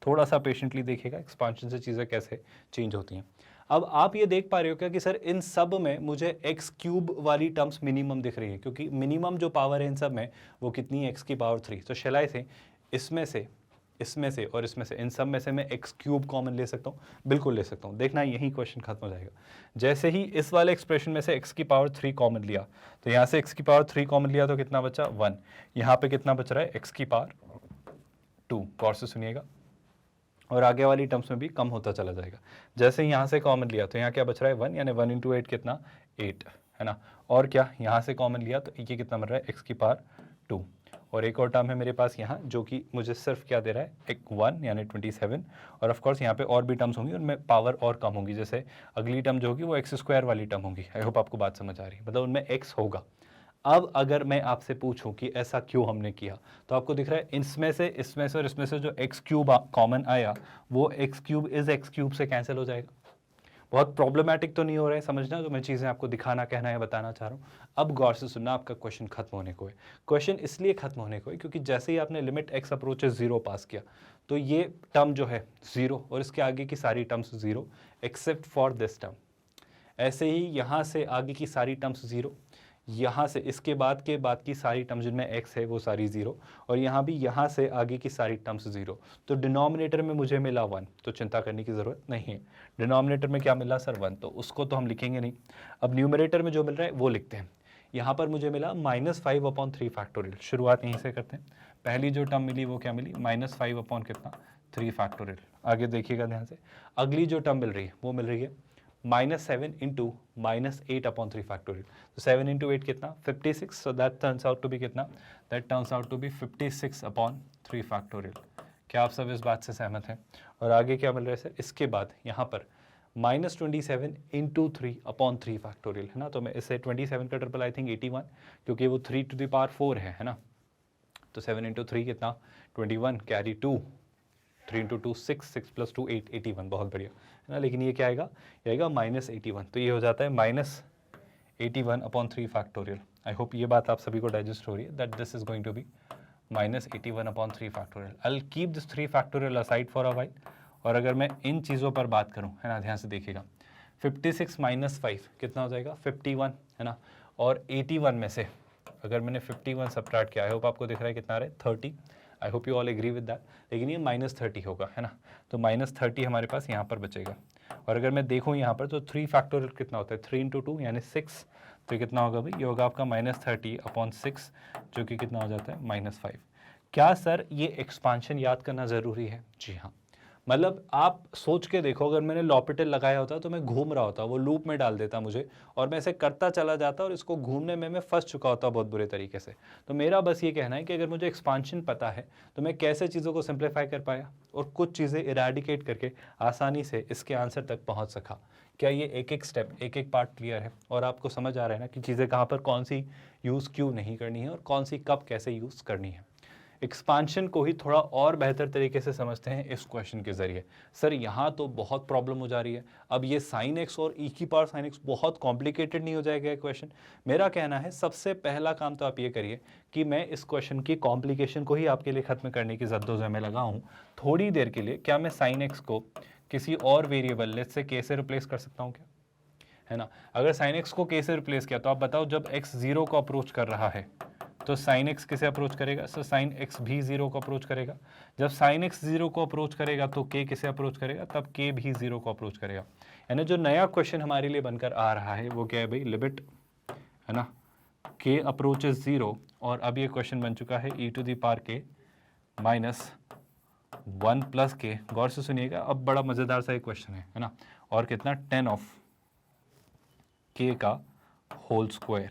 थोड़ा सा पेशेंटली देखिएगा एक्सपांशन से चीज़ें कैसे चेंज होती हैं। अब आप ये देख पा रहे हो क्या कि सर इन सब में मुझे एक्स क्यूब वाली टर्म्स मिनिमम दिख रही है, क्योंकि मिनिमम जो पावर है इन सब में वो कितनी है, एक्स की पावर 3। तो शैलाई से इसमें से और इसमें से, इन सब में से मैं एक्स क्यूब कॉमन ले सकता हूँ, बिल्कुल ले सकता हूँ। देखना यही क्वेश्चन खत्म हो जाएगा। जैसे ही इस वाले एक्सप्रेशन में से एक्स की पावर 3 कॉमन लिया, तो यहाँ से एक्स की पावर 3 कॉमन लिया तो कितना बचा 1, यहाँ पे कितना बच रहा है एक्स की पावर 2, गौर से सुनिएगा, और आगे वाली टर्म्स में भी कम होता चला जाएगा। जैसे ही यहाँ से कॉमन लिया तो यहाँ क्या बच रहा है 1, यानी 1 इंटू 8 कितना 8 है ना, और क्या यहाँ से कॉमन लिया तो ये कितना बन रहा है एक्स की पावर 2, और एक और टर्म है मेरे पास यहाँ जो कि मुझे सिर्फ क्या दे रहा है, एक 1 यानी 27, और ऑफ कोर्स यहाँ पे और भी टर्म्स होंगी, उनमें पावर और कम होंगी, जैसे अगली टर्म जो होगी वो एक्स स्क्वायर वाली टर्म होगी। आई होप आपको बात समझ आ रही है, मतलब उनमें एक्स होगा। अब अगर मैं आपसे पूछूं कि ऐसा क्यों हमने किया, तो आपको दिख रहा है इसमें से और इसमें से जो एक्स क्यूब कॉमन आया वो x cube is x cube से कैंसिल हो जाएगा। बहुत प्रॉब्लमेटिक तो नहीं हो रहा है समझना, जो मैं चीज़ें आपको दिखाना कहना है बताना चाह रहा हूँ। अब गौर से सुनना, आपका क्वेश्चन खत्म होने को है। क्वेश्चन इसलिए खत्म होने को है क्योंकि जैसे ही आपने लिमिट एक्स अप्रोचेस 0 पास किया तो ये टर्म जो है 0 और इसके आगे की सारी terms 0 except for this term. ऐसे ही यहाँ से आगे की सारी टर्म्स 0, यहाँ से इसके बाद के बाद की सारी टर्म्स जिनमें x है वो सारी 0, और यहाँ भी यहाँ से आगे की सारी टर्म्स 0। तो डिनोमिनेटर में मुझे मिला 1, तो चिंता करने की ज़रूरत नहीं है। डिनोमिनेटर में क्या मिला सर? 1, तो उसको तो हम लिखेंगे नहीं। अब न्यूमरेटर में जो मिल रहा है वो लिखते हैं। यहाँ पर मुझे मिला -5/3 फैक्टोरियल। शुरुआत यहीं से करते हैं। पहली जो टर्म मिली वो क्या मिली? -5/3 फैक्टोरियल। आगे देखिएगा ध्यान से, अगली जो टर्म मिल रही है वो मिल रही है -7 इंटू -8/3 फैक्टोरियल। तो 7 इंटू 8 कितना? 56। So that turns out to be कितना? That turns out to be 56/3 factorial. क्या आप सब इस बात से सहमत हैं? और आगे क्या मिल रहा है सर? इसके बाद यहाँ पर -27 इंटू 3/3 फैक्टोरियल है ना। तो मैं इसे 27 का ट्रिपल आई थिंक 81, क्योंकि वो 3⁴ है ना। तो 7 इंटू 3 कितना? 21, कैरी 2, 3 इंटू 2 6, 6 प्लस 2 8, 81। बहुत बढ़िया है ना। लेकिन ये क्या आएगा? ये आएगा -81। तो ये हो जाता है -81/3 फैक्टोरियल। आई होप ये बात आप सभी को डाइजेस्ट हो रही है, that this is going to be -81/3 factorial. I will keep this 3 factorial aside for a while. और अगर मैं इन चीज़ों पर बात करूं, है ना, ध्यान से देखिएगा, 56 - 5 कितना हो जाएगा? 51 है ना। और 81 में से अगर मैंने 51 सब्ट्रैक्ट किया, आई होप आपको दिख रहा है कितना आ रहा है? 30। I hope you all agree with that. लेकिन ये -30 होगा, है ना। तो -30 हमारे पास यहाँ पर बचेगा। और अगर मैं देखूँ यहाँ पर, तो 3 फैक्टोरियल कितना होता है? 3 इंटू 2 यानी 6। तो ये कितना होगा भाई? ये होगा आपका -30/6, जो कि कितना हो जाता है? -5। क्या सर ये एक्सपांशन याद करना ज़रूरी है? जी हाँ। मतलब आप सोच के देखो, अगर मैंने लॉपिटल लगाया होता तो मैं घूम रहा होता, वो लूप में डाल देता मुझे, और मैं ऐसे करता चला जाता और इसको घूमने में मैं फंस चुका होता बहुत बुरे तरीके से। तो मेरा बस ये कहना है कि अगर मुझे एक्सपांशन पता है तो मैं कैसे चीज़ों को सिंप्लीफाई कर पाया और कुछ चीज़ें इरेडिकेट करके आसानी से इसके आंसर तक पहुँच सका। क्या ये एक एक स्टेप, एक एक पार्ट क्लियर है और आपको समझ आ रहा है ना कि चीज़ें कहाँ पर कौन सी यूज़ क्यों नहीं करनी है और कौन सी कब कैसे यूज़ करनी है? एक्सपांशन को ही थोड़ा और बेहतर तरीके से समझते हैं इस क्वेश्चन के ज़रिए। सर यहाँ तो बहुत प्रॉब्लम हो जा रही है, अब ये sin x और e की पावर sin x बहुत कॉम्प्लिकेटेड नहीं हो जाएगा ये क्वेश्चन? मेरा कहना है सबसे पहला काम तो आप ये करिए कि मैं इस क्वेश्चन की कॉम्प्लिकेशन को ही आपके लिए ख़त्म करने की जद्दोजहद में लगा हूँ थोड़ी देर के लिए। क्या मैं sin x को किसी और वेरिएबल लेट्स से k से रिप्लेस कर सकता हूँ क्या? है ना। अगर sin x को k से रिप्लेस किया तो आप बताओ, जब x 0 को अप्रोच कर रहा है तो sin x किसे अप्रोच करेगा? सर sin x भी 0 को अप्रोच करेगा। जब sin x 0 को अप्रोच करेगा तो k किसे अप्रोच करेगा? तब k भी 0 को अप्रोच करेगा। यानी जो नया क्वेश्चन हमारे लिए बनकर आ रहा है वो क्या है भाई? लिमिट, है ना, k अप्रोचेस 0। और अब ये क्वेश्चन बन चुका है e to the power k -1 plus k। गौर से सुनिएगा, अब बड़ा मज़ेदार सा एक क्वेश्चन है ना। और कितना? 10 ऑफ k का होल स्क्वायर।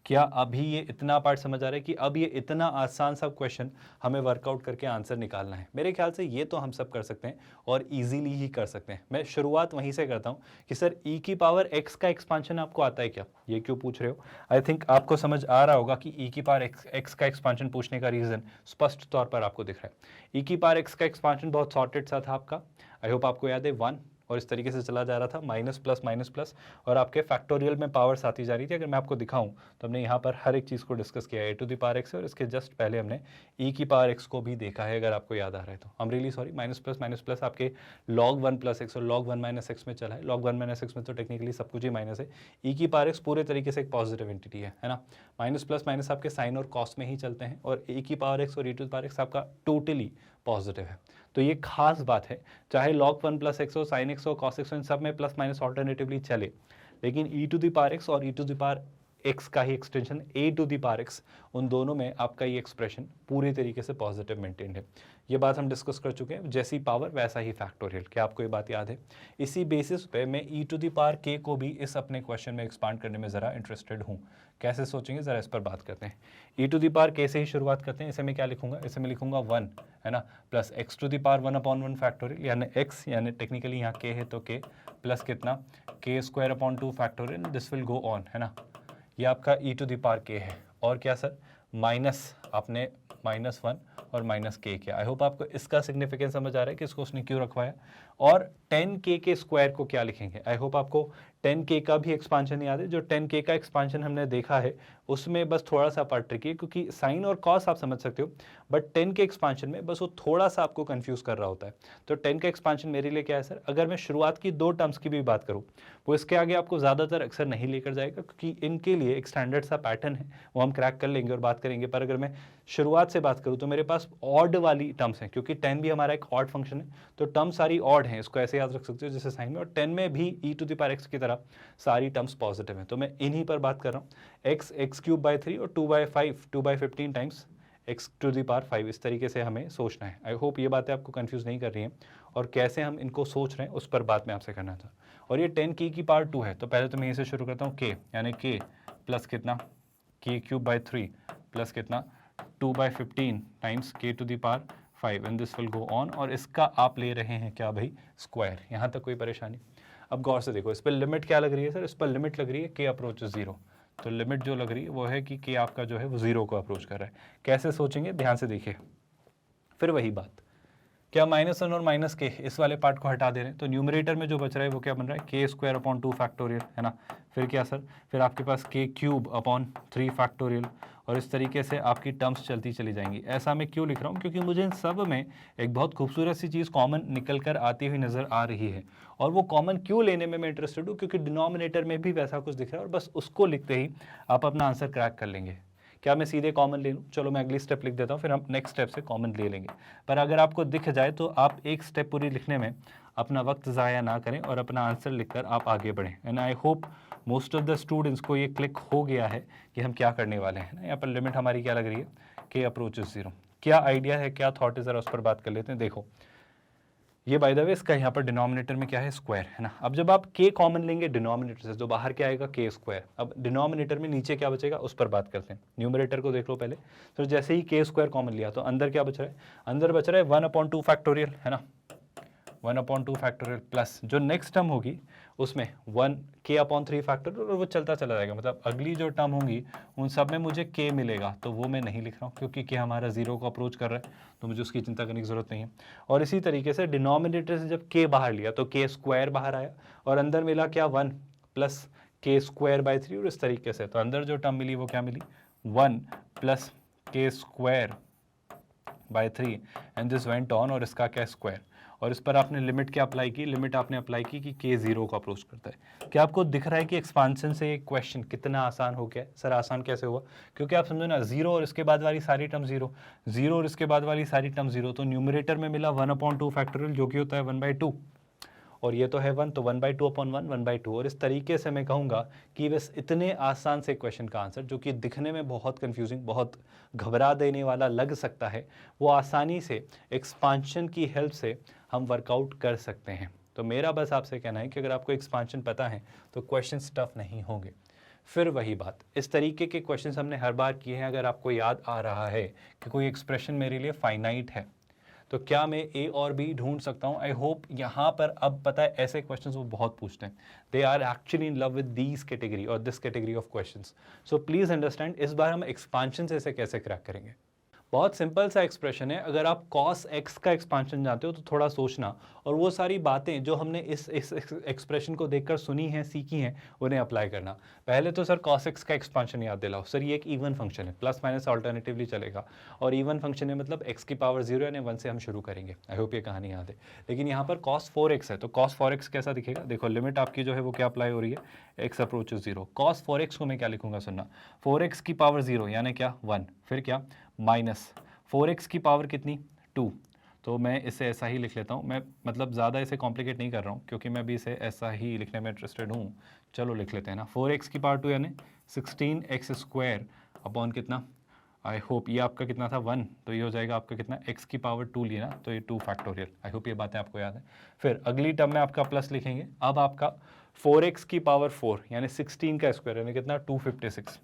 क्या अभी ये इतना पार्ट समझ आ रहा है कि अब ये इतना आसान सा क्वेश्चन हमें वर्कआउट करके आंसर निकालना है? मेरे ख्याल से ये तो हम सब कर सकते हैं और इजीली ही कर सकते हैं। मैं शुरुआत वहीं से करता हूँ कि सर e की पावर x का एक्सपांशन आपको आता है क्या? ये क्यों पूछ रहे हो? आई थिंक आपको समझ आ रहा होगा कि e की पावर x का एक्सपांशन पूछने का रीज़न स्पष्ट तौर पर आपको दिख रहा है। e की पावर x का एक्सपांशन बहुत सॉर्टेड सा था आपका। आई होप आपको याद है 1, और इस तरीके से चला जा रहा था माइनस प्लस, और आपके फैक्टोरियल में पावर्स आती जा रही थी। अगर मैं आपको दिखाऊं तो हमने यहाँ पर हर एक चीज़ को डिस्कस किया है, a to the power x है, और इसके जस्ट पहले हमने e की पावर x को भी देखा है, अगर आपको याद आ रहा है तो। I am really sorry, minus plus आपके log 1 प्लस x और log 1 माइनस x में चला है। log 1 माइनस x में तो टेक्निकली सब कुछ ही माइनस है। e की पावर x पूरे तरीके से एक पॉजिटिव एंटिटी है ना। माइनस प्लस आपके साइन और कॉस में ही चलते हैं, और e की पावर x और e to the power x आपका टोटली पॉजिटिव है। तो ये खास बात है, चाहे log 1 प्लस x हो, sin x हो, cos x हो, इन सब में प्लस माइनस ऑल्टरनेटिवली चले, लेकिन e to the power x और e to the power x का ही extension a to the power x, उन दोनों में आपका ये एक्सप्रेशन पूरी तरीके से पॉजिटिव मेंटेन्ड है। ये बात हम डिस्कस कर चुके हैं, जैसी पावर वैसा ही फैक्टोरियल। क्या आपको ये बात याद है? इसी बेसिस पे मैं e to the power k को भी इस अपने क्वेश्चन में एक्सपांड करने में ज़रा इंटरेस्टेड हूँ। कैसे सोचेंगे ज़रा इस पर बात करते हैं। e to the power k से ही शुरुआत करते हैं। इसे मैं क्या लिखूंगा? इसे मैं लिखूंगा 1, है ना, plus x to the power 1/1 factorial, यानी x यानी टेक्निकली यहाँ k है तो k प्लस कितना? k square upon 2 factorial, this will go on, है ना। ये आपका e to the power k है। और क्या सर? माइनस आपने -1 और माइनस के क्या। आई होप आपको इसका सिग्निफिकेंस समझ आ रहा है कि इसको उसने क्यों रखवाया। और 10k के स्क्वायर को क्या लिखेंगे। आई होप आपको 10k का भी एक्सपांशन याद है। जो 10k का एक्सपांशन हमने देखा है उसमें बस थोड़ा सा पार्ट ट्रिकी है, क्योंकि साइन और कॉस आप समझ सकते हो, बट 10 के एक्सपांशन में बस वो थोड़ा सा आपको कंफ्यूज कर रहा होता है। तो 10 का एक्सपांशन मेरे लिए क्या है सर, अगर मैं शुरुआत की 2 टर्म्स की भी बात करूँ वो इसके आगे आपको ज़्यादातर अक्सर नहीं लेकर जाएगा, क्योंकि इनके लिए एक स्टैंडर्ड सा पैटर्न है, वो हम क्रैक कर लेंगे और बात करेंगे। पर अगर मैं शुरुआत से बात करूँ तो मेरे पास ऑड वाली टर्म्स हैं, क्योंकि 10 भी हमारा एक ऑड फंक्शन है, तो टर्म सारी ऑड हैं, इसको ऐसे याद रख सकते हो जैसे साइन में। और 10 में भी e⁻x की तरह सारी टर्म्स पॉजिटिव हैं, तो मैं इन्हीं पर बात कर रहा हूँ। x³/3 और 2/5 2/15 टाइम्स x⁵ इस तरीके से हमें सोचना है। आई होप ये बातें आपको कंफ्यूज नहीं कर रही हैं, और कैसे हम इनको सोच रहे हैं उस पर बात मैं आपसे करना था। और ये 10k की पावर 2 है, तो पहले तो मैं इसे शुरू करता हूँ k, यानी k प्लस कितना k³/3 प्लस कितना 2/15 times k⁵ and this will go on, और इसका आप ले रहे हैं क्या भाई, स्क्वायर। यहाँ तक कोई परेशानी। अब गौर से देखो, इस पर लिमिट क्या लग रही है सर, इस पर लिमिट लग रही है k अप्रोचेस 0। तो लिमिट जो लग रही है वो है कि k आपका जो है वो 0 को अप्रोच कर रहा है। कैसे सोचेंगे, ध्यान से देखिए। फिर वही बात, क्या -1 और -k इस वाले पार्ट को हटा दे रहे हैं, तो न्यूमरेटर में जो बच रहा है वो क्या बन रहा है, k²/2 है ना। फिर क्या सर, फिर आपके पास k³/3 और इस तरीके से आपकी टर्म्स चलती चली जाएंगी। ऐसा मैं क्यों लिख रहा हूँ, क्योंकि मुझे इन सब में एक बहुत खूबसूरत सी चीज़ कॉमन निकल कर आती हुई नज़र आ रही है, और वो कॉमन क्यों लेने में मैं इंटरेस्टेड हूँ, क्योंकि डिनोमिनेटर में भी वैसा कुछ दिख रहा है, और बस उसको लिखते ही आप अपना आंसर क्रैक कर लेंगे। क्या मैं सीधे कॉमन ले लूँ, चलो मैं अगली स्टेप लिख देता हूँ, फिर हम नेक्स्ट स्टेप से कॉमन ले लेंगे। पर अगर आपको दिख जाए तो आप एक स्टेप पूरी लिखने में अपना वक्त ज़ाया ना करें और अपना आंसर लिखकर आप आगे बढ़ें। And I hope most of the students को ये क्लिक हो गया है कि हम क्या करने वाले हैं ना। यहाँ पर लिमिट हमारी क्या लग रही है, k अप्रोचेस 0। क्या आइडिया है, क्या थॉट है, ज़रा उस पर बात कर लेते हैं। देखो ये बाय द वे इसका यहाँ पर डिनोमिनेटर में क्या है, स्क्वायर है ना। अब जब आप k कॉमन लेंगे डिनोमिनेटर से, तो बाहर क्या आएगा, k²। अब डिनोमिनेटर में नीचे क्या बचेगा उस पर बात करते हैं। न्यूमरेटर को देख लो पहले, तो जैसे ही k² कॉमन लिया तो अंदर क्या बच रहा है, अंदर बच रहा है 1/2 है ना, 1/2 प्लस जो नेक्स्ट टर्म होगी उसमें 1k/3 और वो चलता चला जाएगा। मतलब अगली जो टर्म होंगी उन सब में मुझे k मिलेगा, तो वो मैं नहीं लिख रहा हूँ क्योंकि k हमारा 0 को अप्रोच कर रहा है, तो मुझे उसकी चिंता करने की ज़रूरत नहीं है। और इसी तरीके से डिनोमिनेटर से जब k बाहर लिया तो k² बाहर आया, और अंदर मिला क्या 1 प्लस k²/3, और इस तरीके से तो अंदर जो टर्म मिली वो क्या मिली, 1 plus k²/3 and this went on, और इसका क्या स्क्वायर। और इस पर आपने लिमिट क्या अप्लाई की, लिमिट आपने अप्लाई की कि k 0 को अप्रोच करता है। क्या आपको दिख रहा है कि एक्सपांशन से एक क्वेश्चन कितना आसान हो गया। सर आसान कैसे हुआ, क्योंकि आप समझो ना 0 और इसके बाद वाली सारी टर्म 0, 0 और इसके बाद वाली सारी टर्म 0, तो न्यूमरेटर में मिला 1/2 जो कि होता है 1/2, और ये तो है 1, तो 1/2/1 1/2। और इस तरीके से मैं कहूँगा कि बस इतने आसान से क्वेश्चन का आंसर, जो कि दिखने में बहुत कंफ्यूजिंग, बहुत घबरा देने वाला लग सकता है, वो आसानी से एक्सपांशन की हेल्प से हम वर्कआउट कर सकते हैं। तो मेरा बस आपसे कहना है कि अगर आपको एक्सपांशन पता है तो क्वेश्चन टफ नहीं होंगे। फिर वही बात, इस तरीके के क्वेश्चंस हमने हर बार किए हैं। अगर आपको याद आ रहा है कि कोई एक्सप्रेशन मेरे लिए फाइनाइट है, तो क्या मैं ए और बी ढूंढ सकता हूँ। आई होप यहाँ पर अब पता है ऐसे क्वेश्चंस वो बहुत पूछते हैं, they are actually in love with these category और this category of questions. So please understand, इस बार हम एक्सपांशन से इसे कैसे क्रैक करेंगे। बहुत सिंपल सा एक्सप्रेशन है। अगर आप cos x का एक्सपांशन जानते हो तो थोड़ा सोचना, और वो सारी बातें जो हमने इस एक्सप्रेशन को देखकर सुनी हैं, सीखी हैं, उन्हें अप्लाई करना। पहले तो सर cos x का एक्सपांशन याद दिलाओ। सर ये एक इवन फंक्शन है, प्लस माइनस ऑल्टरनेटिवली चलेगा, और इवन फंक्शन है मतलब x की पावर 0 यानी 1 से हम शुरू करेंगे। आई होप ये कहानी याद है। लेकिन यहाँ पर cos 4x है, तो cos 4x कैसा दिखेगा, देखो लिमिट आपकी जो है वो क्या अप्लाई हो रही है, x अप्रोचेस 0। cos 4x को मैं क्या लिखूंगा, सुनना, 4x की पावर 0 यानी क्या 1, फिर क्या माइनस 4x की पावर कितनी 2। तो मैं इसे ऐसा ही लिख लेता हूँ, मैं मतलब ज़्यादा इसे कॉम्प्लिकेट नहीं कर रहा हूँ क्योंकि मैं भी इसे ऐसा ही लिखने में इंटरेस्टेड हूँ। चलो लिख लेते हैं ना, 4x की पावर 2 यानी 16x² अपॉन कितना, आई होप ये आपका कितना था 1, तो ये हो जाएगा आपका कितना x की पावर 2 लिया ना, तो ये 2 आई होप ये बातें आपको याद है। फिर अगली टर्म में आपका प्लस लिखेंगे। अब आपका 4x की पावर 4 यानी 16 का स्क्वायर यानी कितना 256,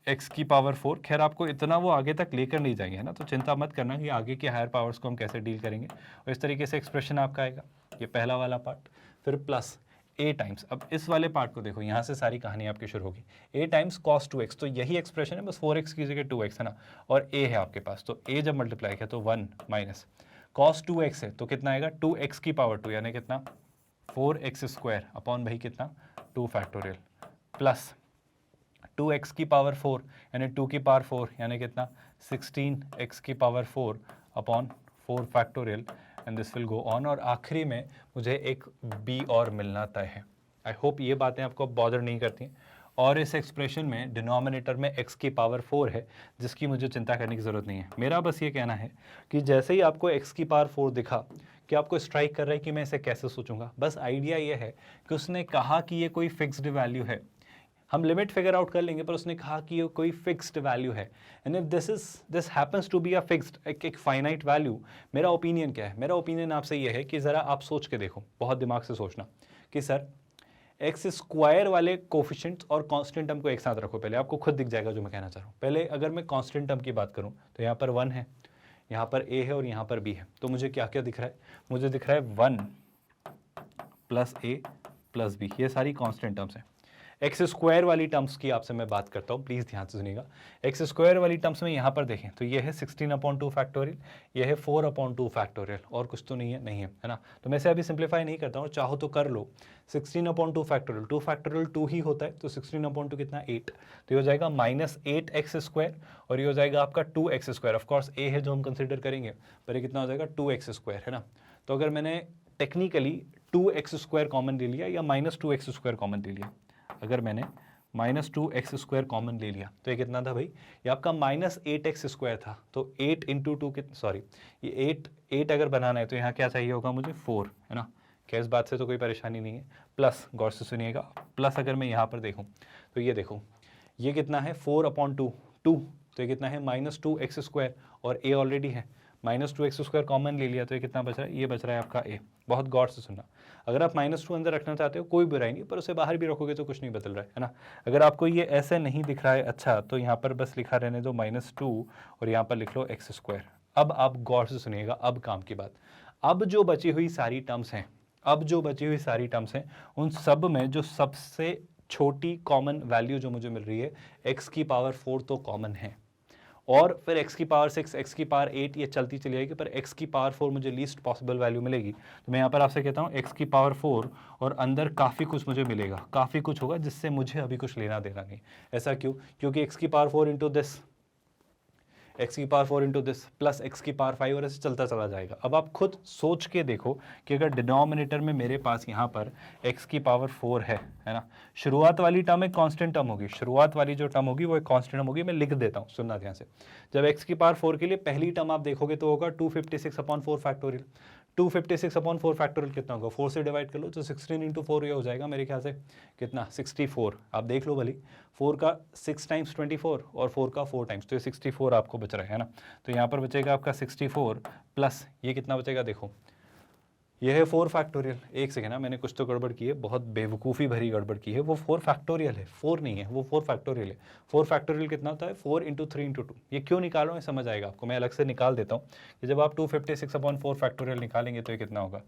x की पावर 4। खैर आपको इतना वो आगे तक लेकर नहीं जाएंगे है ना, तो चिंता मत करना कि आगे के हायर पावर्स को हम कैसे डील करेंगे। और इस तरीके से एक्सप्रेशन आपका आएगा, ये पहला वाला पार्ट। फिर प्लस ए टाइम्स, अब इस वाले पार्ट को देखो, यहाँ से सारी कहानी आपकी शुरू होगी, ए टाइम्स कॉस 2x, तो यही एक्सप्रेशन है, बस 4x की जगह 2x है ना, और ए है आपके पास, तो ए जब मल्टीप्लाई किया तो 1 माइनस कॉस 2x है तो कितना आएगा 2x की पावर 2 यानी कितना 4x स्क्वायर अपॉन भाई कितना 2 फैक्टोरियल प्लस 2x की पावर 4 यानी 2 की पावर 4 यानी कितना 16x की power 4 upon 4 factorial and this will go on, और आखिरी में मुझे एक b और मिलना तय है। आई होप ये बातें आपको बॉदर नहीं करती हैं। और इस एक्सप्रेशन में डिनोमिनेटर में x की पावर 4 है जिसकी मुझे चिंता करने की ज़रूरत नहीं है। मेरा बस ये कहना है कि जैसे ही आपको x की पावर 4 दिखा कि आपको स्ट्राइक कर रहा है कि मैं इसे कैसे सोचूंगा, बस आइडिया ये है कि उसने कहा कि ये कोई फिक्स्ड वैल्यू है, हम लिमिट फिगर आउट कर लेंगे, पर उसने कहा कि ये कोई फिक्स्ड वैल्यू है and if this happens to be a fixed एक फाइनाइट वैल्यू, मेरा ओपिनियन क्या है? मेरा ओपिनियन आपसे ये है कि ज़रा आप सोच के देखो, बहुत दिमाग से सोचना कि सर एक्स स्क्वायर वाले कोफिशिएंट्स और कांस्टेंट टर्म को एक साथ रखो, पहले आपको खुद दिख जाएगा जो मैं कहना चाह रहा हूँ। पहले अगर मैं कांस्टेंट टर्म की बात करूँ तो यहाँ पर 1 है, यहाँ पर a है और यहाँ पर b है, तो मुझे क्या क्या दिख रहा है? मुझे दिख रहा है 1 प्लस a प्लस b, ये सारी कांस्टेंट टर्म्स हैं। एक्स स्क्वायर वाली टर्म्स की आपसे मैं बात करता हूँ, प्लीज़ ध्यान से सुनिएगा। एक्स स्क्वायर वाली टर्म्स में यहाँ पर देखें तो ये है 16/2 फैक्टोरियल, ये है 4/2 फैक्टोरियल, और कुछ तो नहीं है, नहीं है, है ना। तो मैं इसे अभी सिंप्लीफाई नहीं करता हूँ, चाहो तो कर लो। 16/2 फैक्टोरियल, 2 फैक्टोरियल 2 ही होता है, तो 16/2 कितना 8, तो ये हो जाएगा -8x स्क्वायर, और ये हो जाएगा आपका 2x स्क्वायर। ऑफकोर्स ए है जो हम कंसिडर करेंगे, पर ये कितना हो जाएगा 2x स्क्वायर, है ना। तो अगर मैंने टेक्निकली 2x स्क्वायर कॉमन ले लिया या -2x स्क्वायर कॉमन ले लिया, अगर मैंने -2x स्क्वायर कॉमन ले लिया तो ये कितना था भाई? ये आपका -8x स्क्वायर था, तो 8 इंटू 2 कितना, सॉरी ये 8 अगर बनाना है तो यहाँ क्या चाहिए होगा मुझे 4, है ना। क्या इस बात से तो कोई परेशानी नहीं है। प्लस, गौर से सुनिएगा, प्लस अगर मैं यहाँ पर देखूँ तो ये देखो, ये कितना है 4/2, 2, तो ये कितना है -2x स्क्वायर, और a ऑलरेडी है, -2x स्क्वायर कॉमन ले लिया तो ये कितना बच रहा है? ये बच रहा है आपका a। बहुत गौर से सुनना, अगर आप -2 अंदर रखना चाहते हो कोई बुराई नहीं, पर उसे बाहर भी रखोगे तो कुछ नहीं बदल रहा है ना। अगर आपको ये ऐसे नहीं दिख रहा है अच्छा, तो यहाँ पर बस लिखा रहने दो -2 और यहाँ पर लिख लो x स्क्वायर। अब आप गौर से सुनिएगा, अब काम की बात, अब जो बची हुई सारी टर्म्स हैं, उन सब में जो सबसे छोटी कॉमन वैल्यू जो मुझे मिल रही है x की पावर 4 तो कॉमन है, और फिर x की पावर 6, x की पावर 8 ये चलती चली जाएगी, पर x की पावर 4 मुझे लीस्ट पॉसिबल वैल्यू मिलेगी। तो मैं यहाँ पर आपसे कहता हूँ x की पावर 4 और अंदर काफ़ी कुछ मुझे मिलेगा, काफ़ी कुछ होगा जिससे मुझे अभी कुछ लेना देना नहीं। ऐसा क्यों? क्योंकि x की पावर 4 इंटू दिस, x की power 4 into this plus x की पावर 5, और ऐसे चलता चला जाएगा। अब आप खुद सोच के देखो कि अगर डिनोमिनेटर में मेरे पास यहाँ पर x की पावर 4 है ना, शुरुआत वाली टर्म एक कांस्टेंट टर्म होगी, शुरुआत वाली जो टर्म होगी वो एक कांस्टेंट टर्म होगी। मैं लिख देता हूँ, सुनना ध्यान से। जब x की पावर 4 के लिए पहली टर्म आप देखोगे तो होगा 256/4 फैक्टोरियल। 256/4 फैक्टोरियल कितना होगा? 4 से डिवाइड कर लो तो 16 इंटू 4 ये हो जाएगा मेरे ख्याल से कितना, 64। आप देख लो भली, 4 का 6 टाइम्स 24 और 4 का 4 टाइम्स, तो ये 64 आपको बच रहा है ना। तो यहाँ पर बचेगा आपका 64 प्लस ये कितना बचेगा, देखो ये है 4 फैक्टोरियल। एक सेकेंड ना, मैंने कुछ तो गड़बड़ की है, बहुत बेवकूफ़ी भरी गड़बड़ की है। वो 4 फैक्टोरियल है, 4 नहीं है, वो 4 फैक्टोरियल है। 4 फैक्टोरियल कितना होता है? 4 इंटू 3 इंटू 2। ये क्यों निकाल रहा हूँ समझ आएगा आपको, मैं अलग से निकाल देता हूँ कि जब आप 256/4 फैक्टोरियल निकालेंगे तो ये कितना होगा?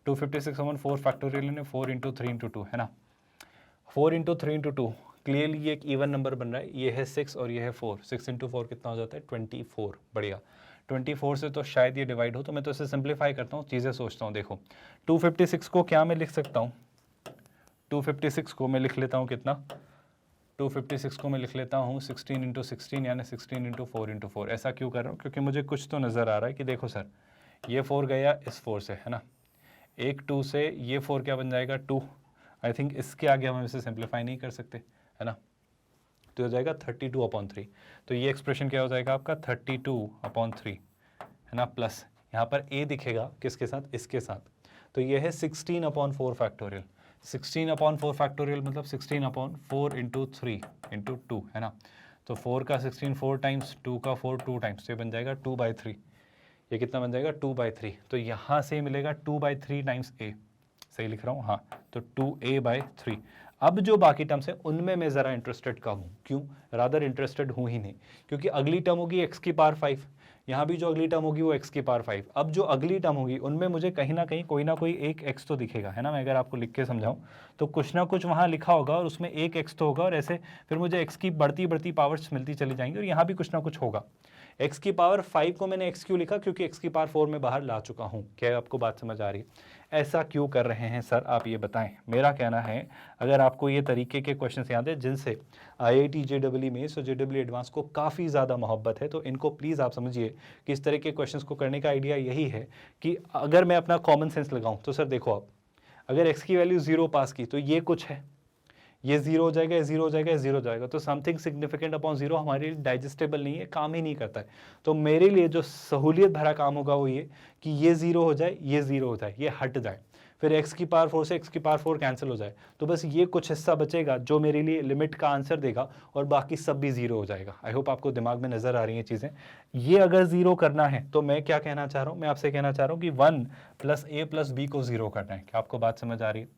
256/4 फैक्टोरियल ने 4 इंटू 3 इंटू 2 है ना, 4 इंटू 3 इंटू 2 क्लियरली ये एक इवन नंबर बन रहा है। ये है 6 और ये है 4, 6 इंटू 4 कितना हो जाता है? 24। बढ़िया, 24 से तो शायद ये डिवाइड हो, तो मैं तो इसे सिंप्लीफाई करता हूँ, चीज़ें सोचता हूँ। देखो 256 को क्या मैं लिख सकता हूँ? 256 को मैं लिख लेता हूँ कितना? 256 को मैं लिख लेता हूँ 16 इंटू 16 यानी 16 इंटू 4 इंटू 4। ऐसा क्यों कर रहा हूँ? क्योंकि मुझे कुछ तो नज़र आ रहा है कि देखो सर, ये 4 गया इस 4 से, है ना, एक 2 से ये 4 क्या बन जाएगा? 2। आई थिंक इसके आगे हम इसे सिंप्लीफाई नहीं कर सकते, है ना, तो हो जाएगा 32/3। तो ये एक्सप्रेशन क्या हो जाएगा आपका? 32/3, है ना, प्लस यहाँ पर a दिखेगा किसके साथ? इसके साथ, तो ये है 16/4 फैक्टोरियल। 16/4 फैक्टोरियल मतलब 16/4 इंटू 3 इंटू 2, है ना। तो 4 का 16 4 टाइम्स, 2 का 4 2 टाइम्स, तो ये बन जाएगा 2/3। ये कितना बन जाएगा? 2/3। तो यहाँ से मिलेगा 2/3 टाइम्स a, सही लिख रहा हूँ? हाँ, तो 2a/3। अब जो बाकी टर्म्स हैं उनमें मैं ज़रा इंटरेस्टेड कम हूँ। क्यों? रादर इंटरेस्टेड हूँ ही नहीं, क्योंकि अगली टर्म होगी x की पावर 5, यहाँ भी जो अगली टर्म होगी वो x की पावर 5। अब जो अगली टर्म होगी उनमें मुझे कहीं ना कहीं कोई ना कोई एक x तो दिखेगा, है ना। मैं अगर आपको लिख के समझाऊं तो कुछ ना कुछ वहाँ लिखा होगा और उसमें एक x तो होगा, और ऐसे फिर मुझे x की बढ़ती बढ़ती पावर्स मिलती चली जाएंगी, और यहाँ भी कुछ ना कुछ होगा। x की पावर 5 को मैंने x क्यों लिखा, क्योंकि x की पावर 4 में बाहर ला चुका हूँ। क्या आपको बात समझ आ रही है? ऐसा क्यों कर रहे हैं सर, आप ये बताएं। मेरा कहना है अगर आपको ये तरीके के क्वेश्चंस याद है जिनसे IIT JEE मेंस और JEE एडवांस को काफ़ी ज़्यादा मोहब्बत है, तो इनको प्लीज़ आप समझिए कि इस तरह के क्वेश्चंस को करने का आइडिया यही है कि अगर मैं अपना कॉमन सेंस लगाऊं तो सर देखो, आप अगर x की वैल्यू 0 पास की तो ये कुछ है, ये 0 हो जाएगा, ये 0 हो जाएगा, ये 0 हो जाएगा, तो समथिंग सिग्निफिकेंट अपॉन 0 हमारे लिए डाइजेस्टेबल नहीं है, काम ही नहीं करता है। तो मेरे लिए जो सहूलियत भरा काम होगा वो ये कि ये 0 हो जाए, ये 0 हो जाए, ये हट जाए, फिर x की पावर 4 से x की पावर 4 कैंसिल हो जाए, तो बस ये कुछ हिस्सा बचेगा जो मेरे लिए लिमिट का आंसर देगा, और बाकी सब भी 0 हो जाएगा। आई होप आपको दिमाग में नजर आ रही हैं चीज़ें। ये अगर 0 करना है तो मैं क्या कहना चाह रहा हूँ, मैं आपसे कहना चाह रहा हूँ कि 1 + a + b को 0 करना है। क्या आपको बात समझ आ रही है?